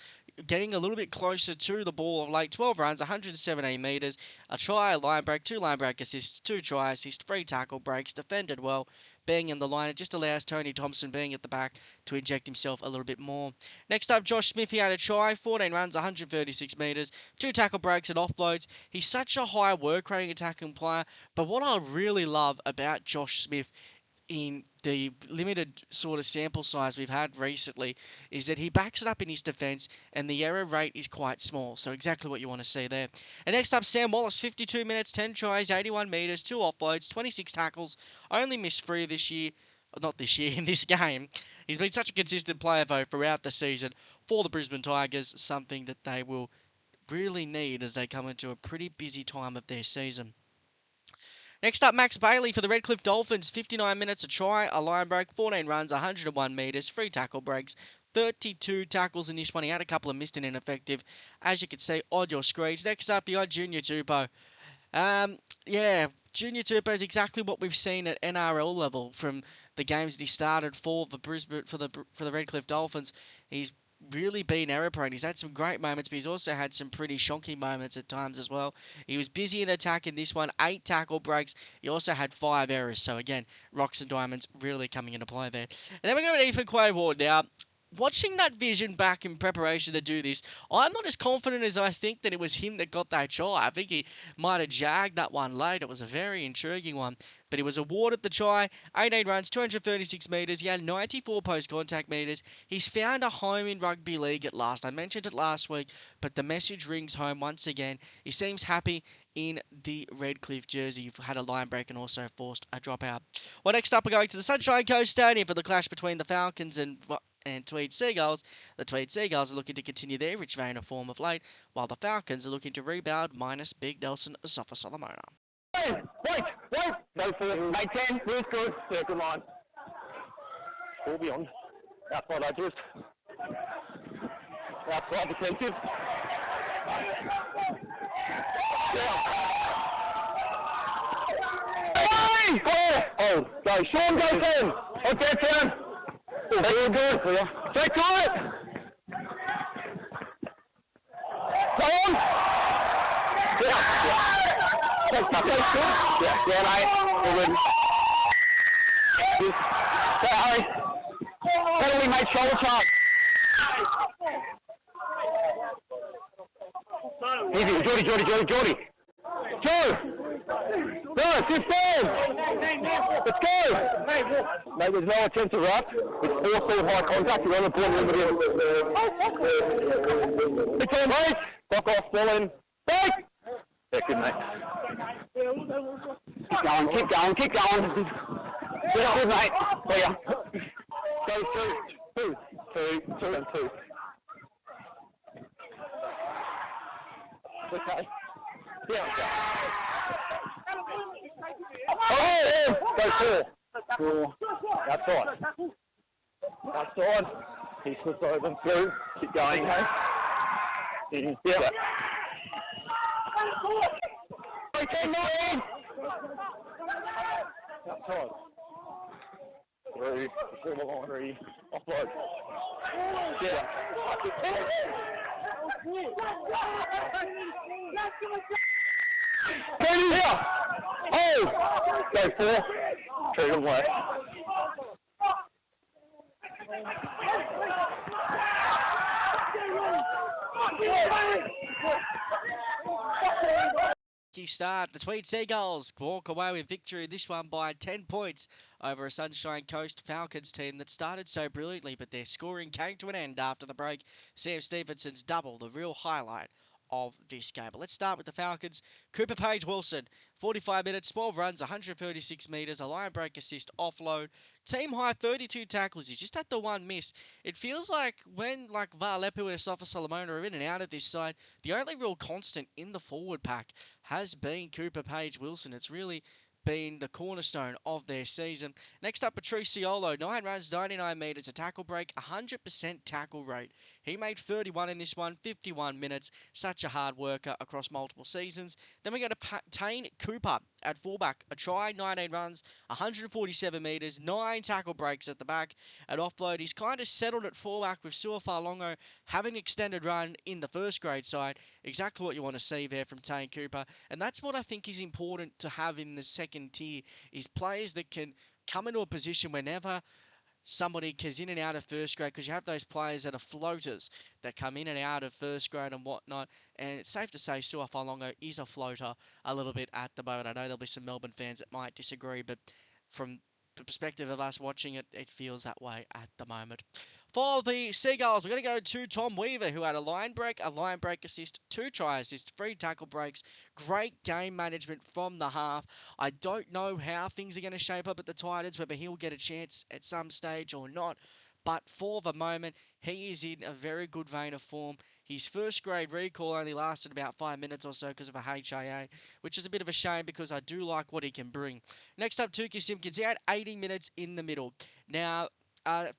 [SPEAKER 2] getting a little bit closer to the ball of late. 12 runs, 117 metres, a try, a line break, 2 line break assists, 2 try assists, 3 tackle breaks, defended well, being in the line. It just allows Tony Thompson being at the back to inject himself a little bit more. Next up, Josh Smith, he had a try, 14 runs, 136 metres, 2 tackle breaks and offloads. He's such a high work rating attacking player, but what I really love about Josh Smith in the limited sort of sample size we've had recently is that he backs it up in his defence and the error rate is quite small. So exactly what you want to see there. And next up, Sam Wallace, 52 minutes, 10 tries, 81 metres, 2 offloads, 26 tackles, only missed 3 this year. Not this year, in this game. He's been such a consistent player, though, throughout the season for the Brisbane Tigers, something that they will really need as they come into a pretty busy time of their season. Next up, Max Bailey for the Redcliffe Dolphins. 59 minutes, a try, a line break, 14 runs, 101 metres, 3 tackle breaks, 32 tackles in this one. He had a couple of missed and ineffective, as you can see on your screens. Next up, you got Junior Tupou. Junior Tupou is exactly what we've seen at NRL level from the games that he started for the Brisbane for the Redcliffe Dolphins, he's really been error prone. He's had some great moments, but he's also had some pretty shocking moments at times as well. He was busy in attack in this one, 8 tackle breaks. He also had 5 errors. So again, rocks and diamonds really coming into play there. And then we go to Ethan Quayward now. Watching that vision back in preparation to do this, I'm not as confident as I think that it was him that got that try. I think he might have jagged that one late. It was a very intriguing one. But he was awarded the try, 18 runs, 236 metres. He had 94 post-contact metres. He's found a home in rugby league at last. I mentioned it last week, but the message rings home once again. He seems happy in the Redcliffe jersey. You've had a line break and also forced a dropout. Well, next up, we're going to the Sunshine Coast Stadium for the clash between the Falcons and Tweed Seagulls. The Tweed Seagulls are looking to continue their rich vein of form of late, while the Falcons are looking to rebound minus Big Nelson Sofa-Solomona.
[SPEAKER 9] Wait! Go for it. Make 10. Who's good? Circle line. All beyond. Outside edges. Outside defensive. Hey! Oh, go. Sean, go 10. Oh, dead turn. Very good. Check it. Go on. Yeah. Yeah, mate. How do we make shoulder charge? Easy, Geordie. Joe! No, 15! Let's go! Mate, there's no attempt to rush. It's 4 full high contact. You're on the ball. It's on, mate. Block off, ball in. Break! Yeah, good, mate. Keep going. Yeah, good, mate. See ya. Go through. Two. Okay. Yeah. Oh, go 4. Outside. He slips over through. Keep going, hey. Yeah. Okay, no. Outside. 3. Offload. Yeah. Penny here. Oh. Go 4. Trigger away.
[SPEAKER 2] Start. The Tweed Seagulls walk away with victory, this one by 10 points over a Sunshine Coast Falcons team that started so brilliantly, but their scoring came to an end after the break. Sam Stevenson's double, the real highlight of this game. But let's start with the Falcons. Cooper Page-Wilson, 45 minutes, 12 runs, 136 metres, a line break assist, offload. Team high, 32 tackles. He's just had the one miss. It feels like when Varlepu and Sofa-Solomona are in and out of this side, the only real constant in the forward pack has been Cooper Page-Wilson. It's really been the cornerstone of their season. Next up, Patriciolo, 9 runs, 99 metres, a tackle break, 100% tackle rate. He made 31 in this one, 51 minutes. Such a hard worker across multiple seasons. Then we go to Tane Cooper at fullback. A try, 19 runs, 147 metres, 9 tackle breaks at the back. At offload, he's kind of settled at fullback with Suafalongo having an extended run in the first grade side. Exactly what you want to see there from Tane Cooper. And that's what I think is important to have in the second tier, is players that can come into a position whenever somebody is in and out of first grade, because you have those players that are floaters that come in and out of first grade and whatnot. And it's safe to say Suafalongo is a floater a little bit at the moment. I know there'll be some Melbourne fans that might disagree, but from the perspective of us watching it, it feels that way at the moment. For the Seagulls, we're going to go to Tom Weaver, who had a line break assist, 2 try assists, 3 tackle breaks. Great game management from the half. I don't know how things are going to shape up at the Titans, whether he'll get a chance at some stage or not. But for the moment, he is in a very good vein of form. His first grade recall only lasted about 5 minutes or so because of a HIA, which is a bit of a shame because I do like what he can bring. Next up, Tukey Simpkins. He had 80 minutes in the middle. Now,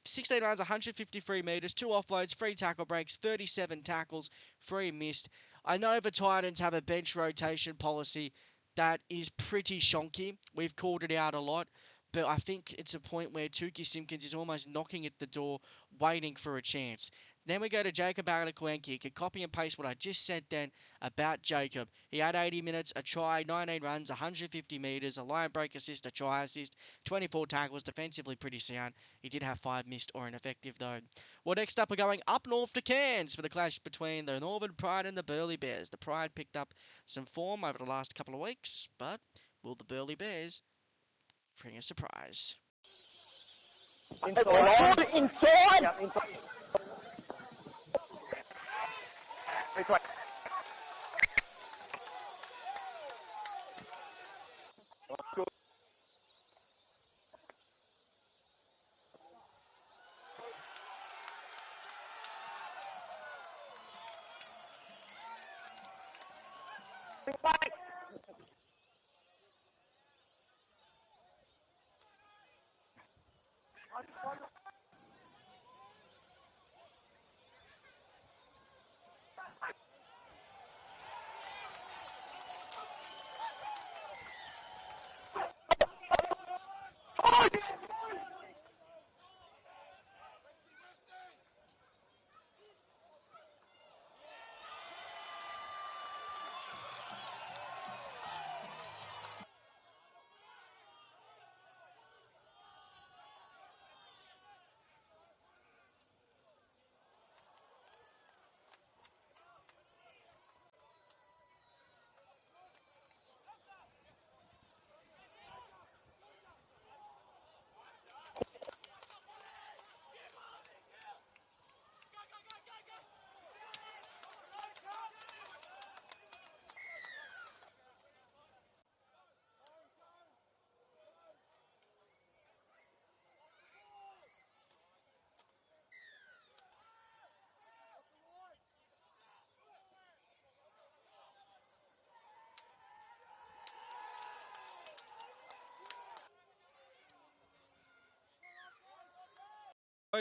[SPEAKER 2] 16 runs, 153 metres, 2 offloads, 3 tackle breaks, 37 tackles, 3 missed. I know the Titans have a bench rotation policy that is pretty shonky. We've called it out a lot. but I think it's a point where Tukey Simpkins is almost knocking at the door, waiting for a chance. Then we go to Jacob Alakwenki. You can copy and paste what I just said then about Jacob. He had 80 minutes, a try, 19 runs, 150 metres, a line break assist, a try assist, 24 tackles, defensively pretty sound. He did have 5 missed or ineffective though. Well, next up we're going up north to Cairns for the clash between the Northern Pride and the Burleigh Bears. The Pride picked up some form over the last couple of weeks, but will the Burleigh Bears bring a surprise?
[SPEAKER 9] Inside. Inside. Yep, inside. Good.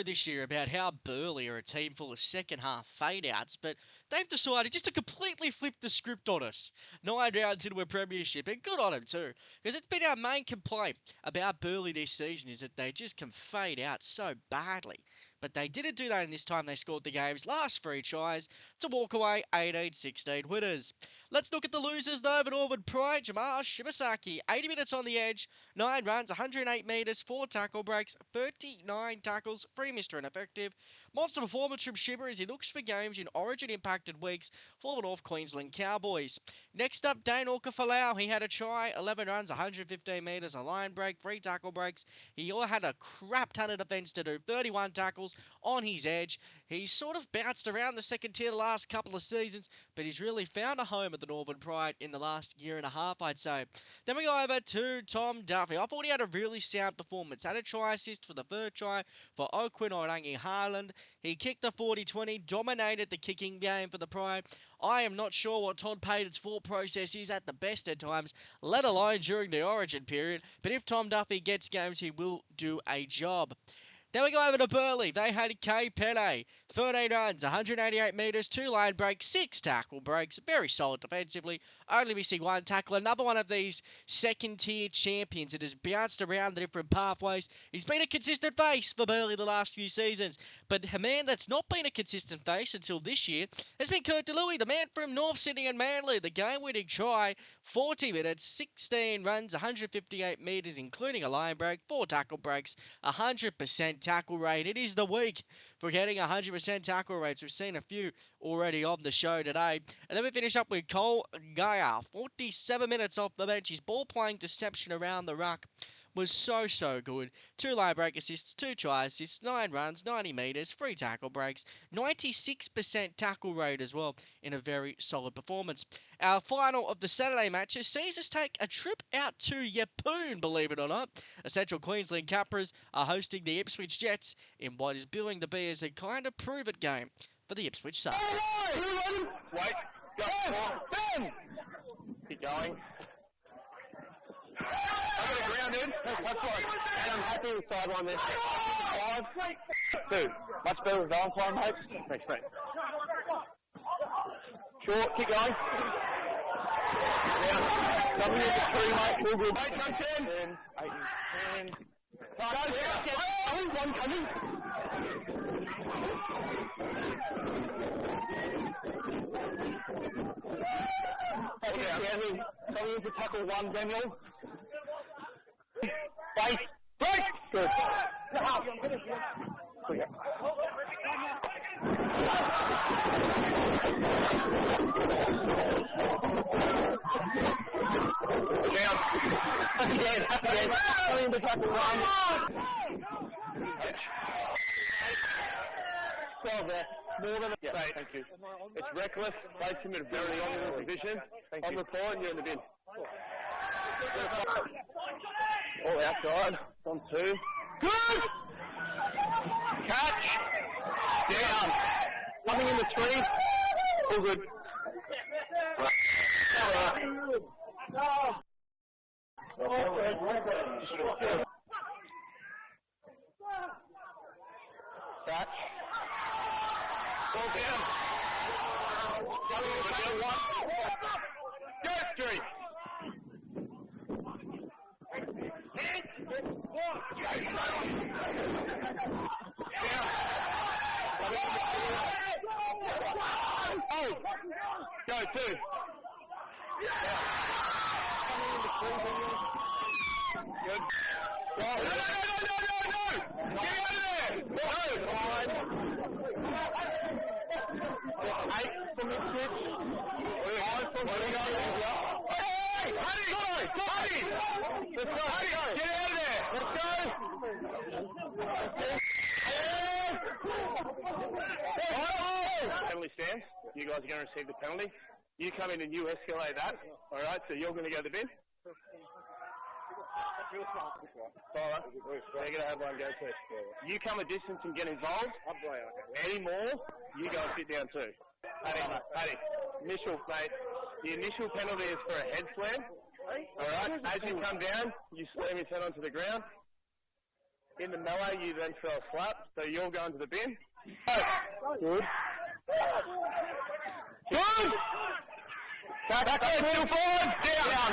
[SPEAKER 2] This year about how Burleigh are a team full of second half fade outs, but they've decided just to completely flip the script on us 9 rounds into a premiership, and good on them too, because it's been our main complaint about Burleigh this season is that they just can fade out so badly. But they didn't do that in this time. They scored the game's last 3 tries to walk away 18-16 winners. Let's look at the losers though. The Northern Pride, Jamal Shibasaki, 80 minutes on the edge, 9 runs, 108 metres, 4 tackle breaks, 39 tackles, 3 missed or ineffective. Monster performance from Shibba as he looks for games in Origin impacted weeks for the North Queensland Cowboys. Next up, Dane Orca-Falau. He had a try, 11 runs, 115 metres, a line break, 3 tackle breaks. He all had a crap ton of defence to do, 31 tackles on his edge. He's sort of bounced around the second tier the last couple of seasons, but he's really found a home at the Northern Pride in the last year and a half, I'd say. Then we go over to Tom Duffy. I thought he had a really sound performance. Had a try assist for the third try for Oquin Orangi Harland. He kicked the 40-20, dominated the kicking game for the Pride. I am not sure what Todd Payton's thought process is at the best at times, let alone during the Origin period, but if Tom Duffy gets games, he will do a job. Then we go over to Burleigh. They had K. Pele, 13 runs, 188 metres, 2 line breaks, 6 tackle breaks. Very solid defensively, only missing 1 tackle. Another one of these second-tier champions that has bounced around the different pathways. He's been a consistent face for Burleigh the last few seasons. But a man that's not been a consistent face until this year has been Kurt DeLuey, the man from North Sydney and Manly. The game-winning try, 40 minutes, 16 runs, 158 metres, including a line break, 4 tackle breaks, 100% tackle rate. It is the week for getting 100% tackle rates. We've seen a few already on the show today. And then we finish up with Cole Gaia, 47 minutes off the bench. His ball playing deception around the ruck was so good. 2 line break assists, 2 try assists, 9 runs, 90 metres, 3 tackle breaks, 96% tackle rate as well in a very solid performance. Our final of the Saturday matches sees us take a trip out to Yeppoon, believe it or not. A Central Queensland Capras are hosting the Ipswich Jets in what is billing to be as a kind of prove-it game for the Ipswich side.
[SPEAKER 9] Wait, go, Ben! Keep going. I'm going to ground in. That's right. And I'm happy with sideline this. 5, 2. Much better with Valentine, mate. Thanks, mate. Short, keep going.
[SPEAKER 10] Coming in the 3, mate. All good. 8 and 10. 8 and 10. Go, one coming. Coming in to tackle 1, Daniel. Base. Break! Good. Down. Happy dance. Coming in to tackle 1. Well there. More than a thank you. It's Redcliffe. Place him in a very honourable position. On the point, you're in the bin. All outside. On 2. Good! Catch! Down. Coming in the 3. All good. Catch. Ball down. Coming in the 1. Go, 3. Oh! Go, 2. Good. Oh, no! Get out of there! No! 8 from Ipswich. 5 from Bulldogs. Hey! Honey! Let's go! Get out of there! Let's go! Penalty stand. You guys are going to receive the penalty. You come in and you escalate that. All right, so you're going to go to the bin. All right. They're going to have one go too. You come a distance and get involved. Any more, you go and sit down too. Paddy, initial, mate. The initial penalty is for a head slam. All right. As you come down, you slam your head onto the ground. In the melee, you then throw a slap. So you're going to the bin. Good. Good! Back there, still forward! Down!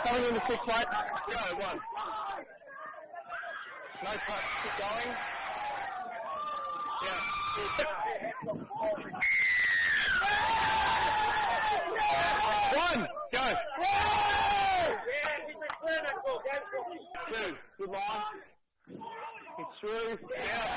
[SPEAKER 10] Coming in the 6, mate. Go, 1. No touch, keep going. Yeah. 1, go! 2, good line. It's through, down.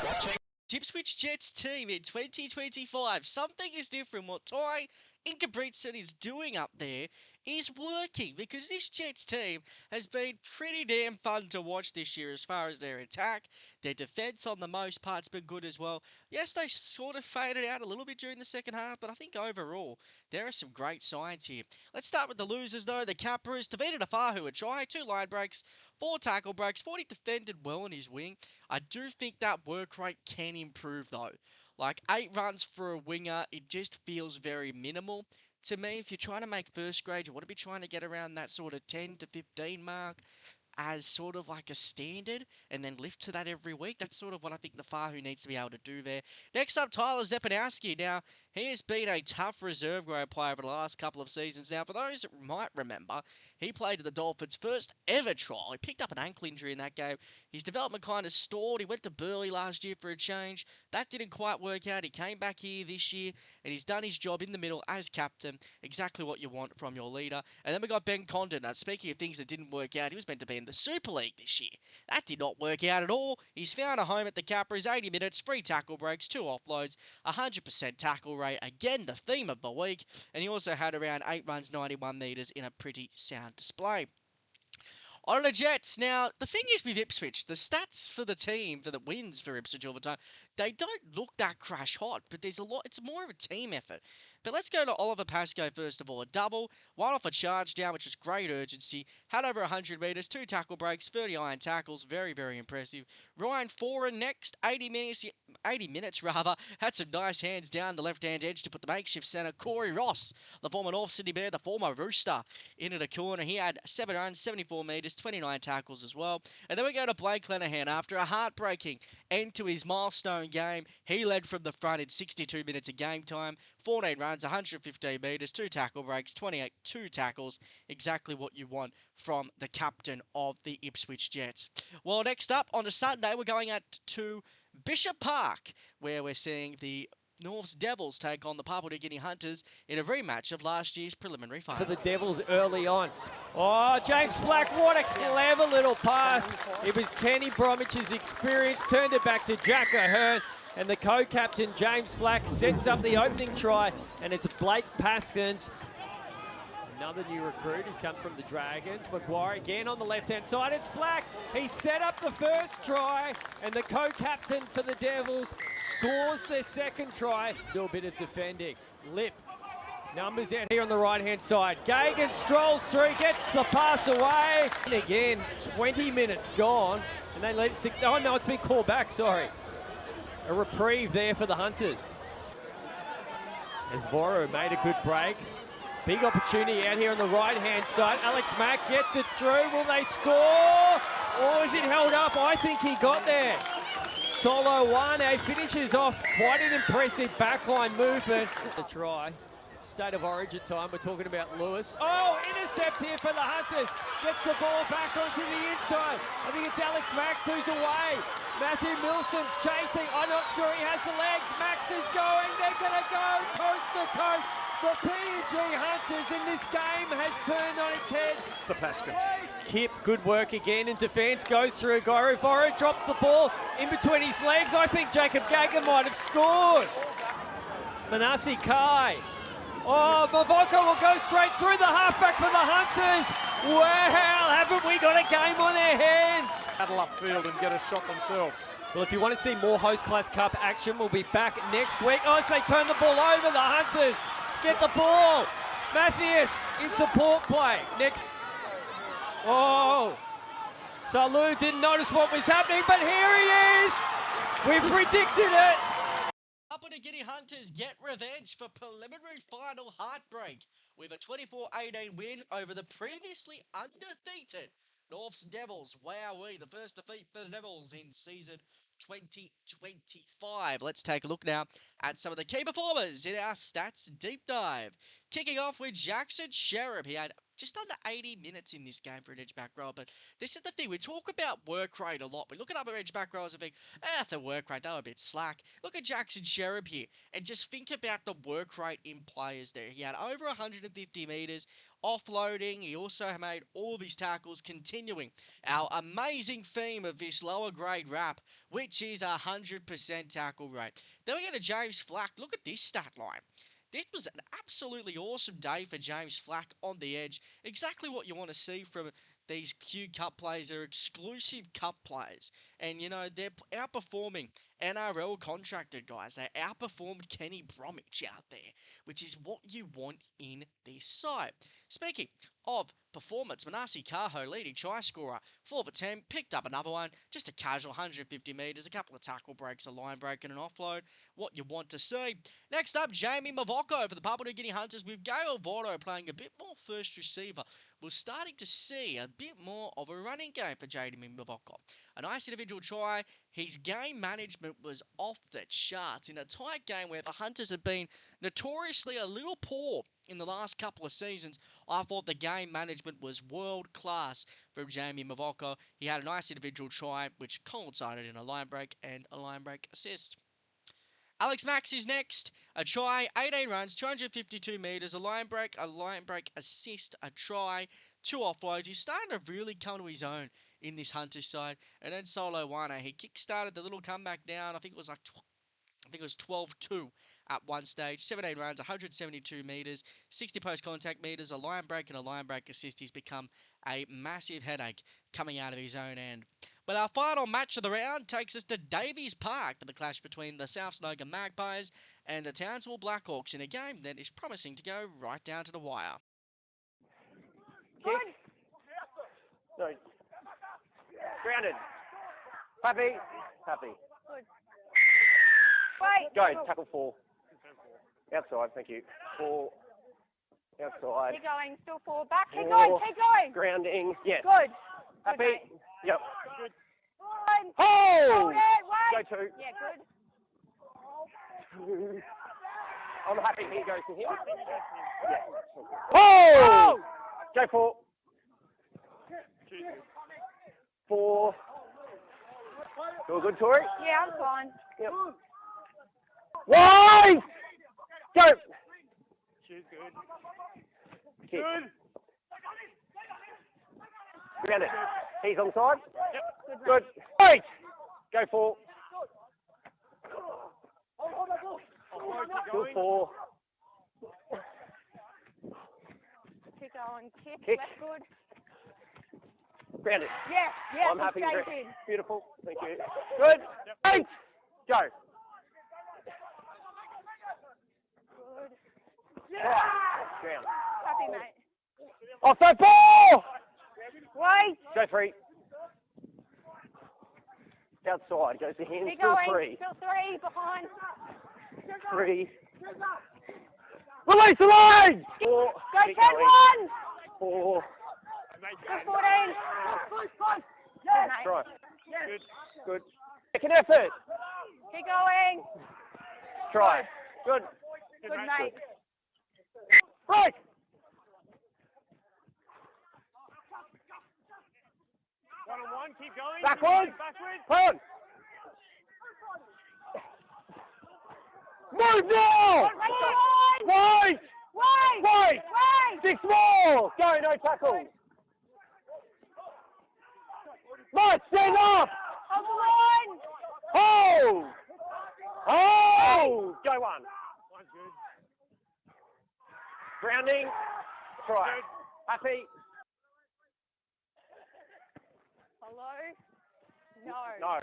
[SPEAKER 10] Watching.
[SPEAKER 2] Ipswich Jets team in 2025. Something is different. What Ty Ingebrigtsen is doing up there is working, because this Jets team has been pretty damn fun to watch this year as far as their attack. Their defence on the most part's been good as well. Yes, they sort of faded out a little bit during the second half, but I think overall there are some great signs here. Let's start with the losers though. The Capras defeated a Fahu a try, 2 line breaks, 4 tackle breaks, 40 defended well in his wing. I do think that work rate can improve though. Like 8 runs for a winger, it just feels very minimal. To me, if you're trying to make first grade, you want to be trying to get around that sort of 10 to 15 mark as sort of like a standard and then lift to that every week. That's sort of what I think the Fahu needs to be able to do there. Next up, Tyler Zepanowski. Now, he has been a tough reserve grade player over the last couple of seasons. Now, for those that might remember, he played at the Dolphins' first ever trial. He picked up an ankle injury in that game. His development kind of stalled. He went to Burleigh last year for a change. That didn't quite work out. He came back here this year, and he's done his job in the middle as captain. Exactly what you want from your leader. And then we got Ben Condon. Now, speaking of things that didn't work out, he was meant to be in the Super League this year. That did not work out at all. He's found a home at the Capras, 80 minutes, 3 tackle breaks, 2 offloads, 100% tackle rate. Again, the theme of the week. And he also had around 8 runs, 91 metres in a pretty sound display. On the Jets, now, the thing is with Ipswich, the stats for the team, for the wins for Ipswich all the time, they don't look that crash hot, but there's a lot, it's more of a team effort. But let's go to Oliver Pascoe first of all. A double, 1 off a charge down, which is great urgency. Had over 100 metres, 2 tackle breaks, 30 iron tackles. Very, very impressive. Ryan Foran next, 80 minutes, had some nice hands down the left-hand edge to put the makeshift centre. Corey Ross, the former North Sydney Bear, the former Rooster, into the corner. He had 7 runs, 74 metres, 29 tackles as well. And then we go to Blake Lenahan. After a heartbreaking end to his milestone game, he led from the front in 62 minutes of game time 14 runs, 115 metres, 2 tackle breaks, 2 tackles. Exactly what you want from the captain of the Ipswich Jets. Well, next up on a Sunday, we're going out to Bishop Park, where we're seeing the North's Devils take on the Papua New Guinea Hunters in a rematch of last year's preliminary final.
[SPEAKER 11] For the Devils early on. Oh, James Flack, what a clever little pass. It was Kenny Bromwich's experience, turned it back to Jack Ahern, and the co-captain James Flack sets up the opening try, and it's Blake Paskins. Another new recruit has come from the Dragons. Maguire again on the left-hand side. It's Flack. He set up the first try, and the co-captain for the Devils scores their second try. Do a bit of defending. Lip. Numbers out here on the right-hand side. Gagan strolls through, gets the pass away. And again, 20 minutes gone, and they let it 6. Oh, no, it's been called back, sorry. A reprieve there for the Hunters. As Voro made a good break. Big opportunity out here on the right-hand side. Alex Mack gets it through. Will they score? Or is it held up? I think he got there. Solo Wane finishes off quite an impressive backline movement. The try. State of origin time. We're talking about Lewis. Oh, intercept here for the Hunters. Gets the ball back onto the inside. I think it's Alex Max who's away. Matthew Milson's chasing. I'm not sure he has the legs. Max is going. They're going to go coast to coast. The PNG Hunters in this game has turned on its head.
[SPEAKER 12] To Paskins.
[SPEAKER 11] Kip, good work again in defence. Goes through Goro. Voro drops the ball in between his legs. I think Jacob Gagan might have scored. Manasi Kai. Oh, Mavoko will go straight through the halfback for the Hunters. Wow, haven't we got a game on our hands?
[SPEAKER 12] Paddle upfield and get a shot themselves.
[SPEAKER 11] Well, if you want to see more Hostplus Cup action, we'll be back next week. Oh, so they turn the ball over, the Hunters. Get the ball. Matthias in support play. Next. Oh, Salou didn't notice what was happening, but here he is. We predicted it.
[SPEAKER 2] Papua New Guinea Hunters get revenge for preliminary final heartbreak with a 24-18 win over the previously undefeated North's Devils. Wowee, the first defeat for the Devils in season 2025. Let's take a look now at some of the key performers in our stats deep dive. Kicking off with Jackson Sherritt. He had just under 80 minutes in this game for an edge back row, but this is the thing. We talk about work rate a lot. We look at other edge back rows and think, the work rate, they were a bit slack. Look at Jackson Sherritt here and just think about the work rate in players there. He had over 150 metres offloading. He also made all of his tackles, continuing our amazing theme of this lower grade wrap, which is 100% tackle rate. Then we go to James Flack. Look at this stat line. This was an absolutely awesome day for James Flack on the edge. Exactly what you want to see from these Q Cup players. They're exclusive Cup players. And, you know, they're outperforming NRL contracted guys. They outperformed Kenny Bromwich out there, which is what you want in this side. Speaking of performance, Manasi Kaho, leading try scorer, 4 for 10, picked up another one, just a casual 150 metres, a couple of tackle breaks, a line break and an offload, what you want to see. Next up, Jamie Mavoko for the Papua New Guinea Hunters with Gail Vorto playing a bit more first receiver. We're starting to see a bit more of a running game for Jamie Mavoko. A nice individual try. His game management was off the charts in a tight game where the Hunters have been notoriously a little poor in the last couple of seasons. I thought the game management was world class from Jamie Mavoko. He had a nice individual try, which coincided in a line break and a line break assist. Alex Max is next. A try, 18 runs, 252 metres, a line break assist, a try, 2 offloads. He's starting to really come to his own in this Hunters side. And then Solo Wane, he kick-started the little comeback down. I think it was like 12-2 at one stage. 17 runs, 172 metres, 60 post-contact metres, a line break and a line break assist. He's become a massive headache coming out of his own end. But our final match of the round takes us to Davies Park for the clash between the South Snowga Magpies and the Townsville Blackhawks in a game that is promising to go right down to the wire.
[SPEAKER 9] Kick. No. Grounded. Happy. Happy.
[SPEAKER 8] Wait.
[SPEAKER 9] Go. Tackle 4. Outside. Thank you. 4. Outside.
[SPEAKER 8] Keep going. Still 4. Back. Keep
[SPEAKER 9] 4.
[SPEAKER 8] going. Keep going.
[SPEAKER 9] Grounding. Yes.
[SPEAKER 8] Good.
[SPEAKER 9] Happy.
[SPEAKER 8] Good,
[SPEAKER 9] Yep.
[SPEAKER 8] Good.
[SPEAKER 9] Oh!
[SPEAKER 8] Hold it. Wait.
[SPEAKER 9] Go 2.
[SPEAKER 8] Yeah, good.
[SPEAKER 9] I'm happy he goes to him. Yeah. Oh! Go for 4. Feel good, Tori?
[SPEAKER 8] Yeah, I'm fine.
[SPEAKER 9] Yep. Wide! Go!
[SPEAKER 12] She's good.
[SPEAKER 9] Kick. Ground it. He's onside.
[SPEAKER 12] Yep.
[SPEAKER 9] Good. Wait! Go for. Good 4.
[SPEAKER 8] Keep going.
[SPEAKER 9] Kick.
[SPEAKER 8] That's good.
[SPEAKER 9] Ground it.
[SPEAKER 8] Yeah,
[SPEAKER 9] I'm happy.
[SPEAKER 8] good.
[SPEAKER 9] Beautiful. Thank you. Good. Eight. Go.
[SPEAKER 8] Good.
[SPEAKER 9] Ground.
[SPEAKER 8] Happy, mate.
[SPEAKER 9] Offside ball!
[SPEAKER 8] Wait.
[SPEAKER 9] Go 3. Outside. Goes to him.
[SPEAKER 8] Keep
[SPEAKER 9] Still
[SPEAKER 8] going.
[SPEAKER 9] 3.
[SPEAKER 8] Still 3 behind.
[SPEAKER 9] 3. Release the line! 4.
[SPEAKER 8] Go 10-1.
[SPEAKER 9] 4.
[SPEAKER 8] Good 14.
[SPEAKER 9] Try. Good. Second effort.
[SPEAKER 8] Keep going.
[SPEAKER 9] Try. Good.
[SPEAKER 8] Good, mate.
[SPEAKER 9] Break.
[SPEAKER 12] One-on-one, keep going.
[SPEAKER 9] Backwards.
[SPEAKER 12] Backwards.
[SPEAKER 9] Turn. Move now! Wait! Wait! 6 more! Go, no tackle. March, stand up!
[SPEAKER 8] Hold the line.
[SPEAKER 9] Hold! Hold! Go 1.
[SPEAKER 12] One's good.
[SPEAKER 9] Grounding. Try. Happy.
[SPEAKER 8] Hello? No.
[SPEAKER 9] No.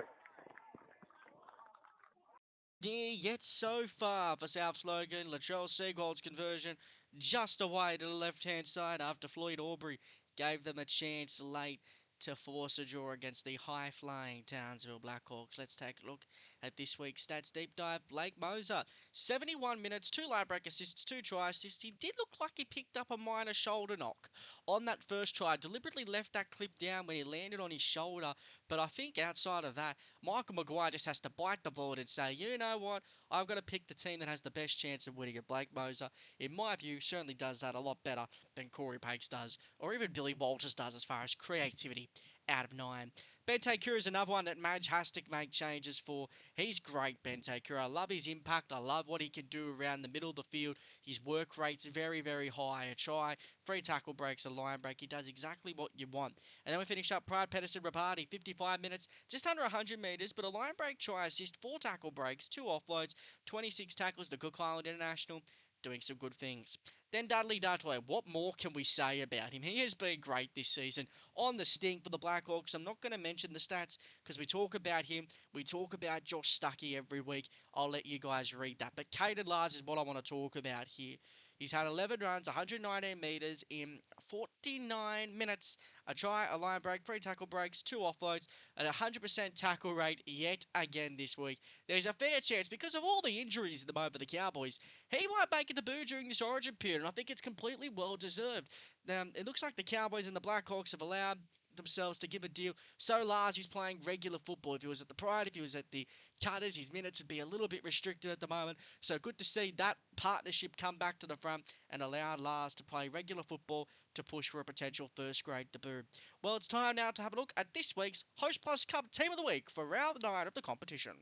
[SPEAKER 2] Near yet so far for South's Logan. Latrell Seagold's conversion just away to the left-hand side after Floyd Aubrey gave them a chance late to force a draw against the high-flying Townsville Blackhawks. Let's take a look at this week's Stats Deep Dive. Blake Moser, 71 minutes, 2 line break assists, 2 try assists. He did look like he picked up a minor shoulder knock on that first try. Deliberately left that clip down when he landed on his shoulder. But I think outside of that, Michael Maguire just has to bite the bullet and say, you know what, I've got to pick the team that has the best chance of winning it. Blake Moser, in my view, certainly does that a lot better than Corey Pakes does, or even Billy Walters does as far as creativity out of 9. Bentaycura is another one that Madge has to make changes for. He's great, Bentaycura. I love his impact. I love what he can do around the middle of the field. His work rate's very, very high. A try, 3 tackle breaks, a line break. He does exactly what you want. And then we finish up Pride Pedersen Rapati, 55 minutes, just under 100 metres, but a line break, try assist, 4 tackle breaks, 2 offloads, 26 tackles, the Cook Island International, doing some good things. Then Dudley Dudley, what more can we say about him? He has been great this season on the sting for the Blackhawks. I'm not going to mention the stats because we talk about him. We talk about Josh Stuckey every week. I'll let you guys read that. But Kaiden Lahrs is what I want to talk about here. He's had 11 runs, 119 metres in 49 minutes. A try, a line break, 3 tackle breaks, 2 offloads, and 100% tackle rate yet again this week. There's a fair chance, because of all the injuries at the moment for the Cowboys, he might make a debut during this origin period, and I think it's completely well-deserved. It looks like the Cowboys and the Blackhawks have allowed themselves to give a deal. So Lahrs is playing regular football. If he was at the Pride, if he was at the Cutters, his minutes would be a little bit restricted at the moment. So good to see that partnership come back to the front and allow Lahrs to play regular football to push for a potential first-grade debut. Well, it's time now to have a look at this week's Hostplus Cup Team of the Week for round 9 of the competition.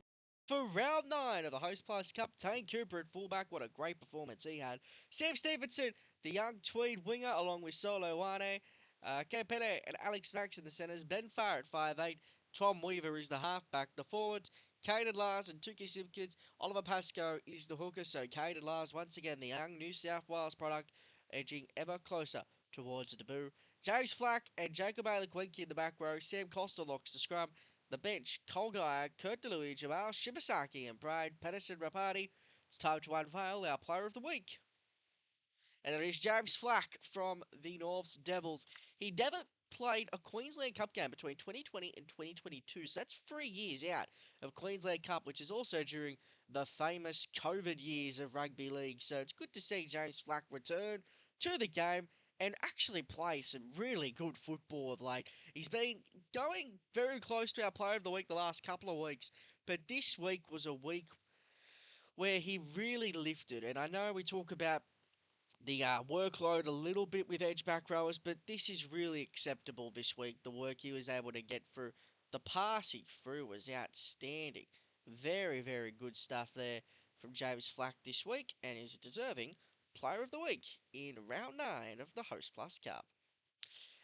[SPEAKER 2] For round 9 of the Hostplus Cup, Tane Cooper at fullback, what a great performance he had. Sam Stevenson, the young Tweed winger, along with Solo Wane, Kepele and Alex Max in the centres, Ben Farr at 5'8", Tom Weaver is the halfback, the forwards, Kaiden Lahrs and Tuki Simpkins, Oliver Pascoe is the hooker, so Kaiden Lahrs, once again, the young New South Wales product, edging ever closer towards the debut. James Flack and Jacob Ailey-Quenke in the back row, Sam Costa locks the scrum, the bench, Cole Geyer, Kurt DeLuey, Jamal Shibasaki and Pride Pedersen Rapati. It's time to unveil our player of the week. And it is James Flack from the Norths Devils. He never played a Queensland Cup game between 2020 and 2022, so that's 3 years out of Queensland Cup, which is also during the famous COVID years of rugby league. So it's good to see James Flack return to the game and actually play some really good football of late. He's been going very close to our player of the week the last couple of weeks, but this week was a week where he really lifted. And I know we talk about the workload a little bit with edge back rowers, but this is really acceptable this week. The work he was able to get through, the pass he threw was outstanding. Very, very good stuff there from James Flack this week, and is a deserving Player of the Week in round 9 of the Hostplus Cup.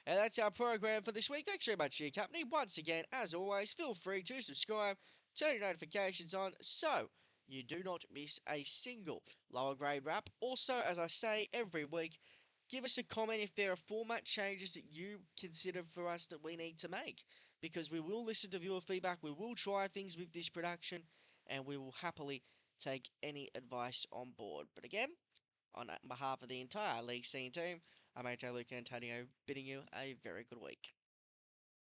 [SPEAKER 2] And that's our program for this week. Thanks very much for your company. Once again, as always, feel free to subscribe, turn your notifications on so you do not miss a single lower grade wrap. Also, as I say every week, give us a comment if there are format changes that you consider for us that we need to make, because we will listen to viewer feedback, we will try things with this production, and we will happily take any advice on board. But again, on behalf of the entire League C team, I'm AJ Luke Antonio, bidding you a very good week.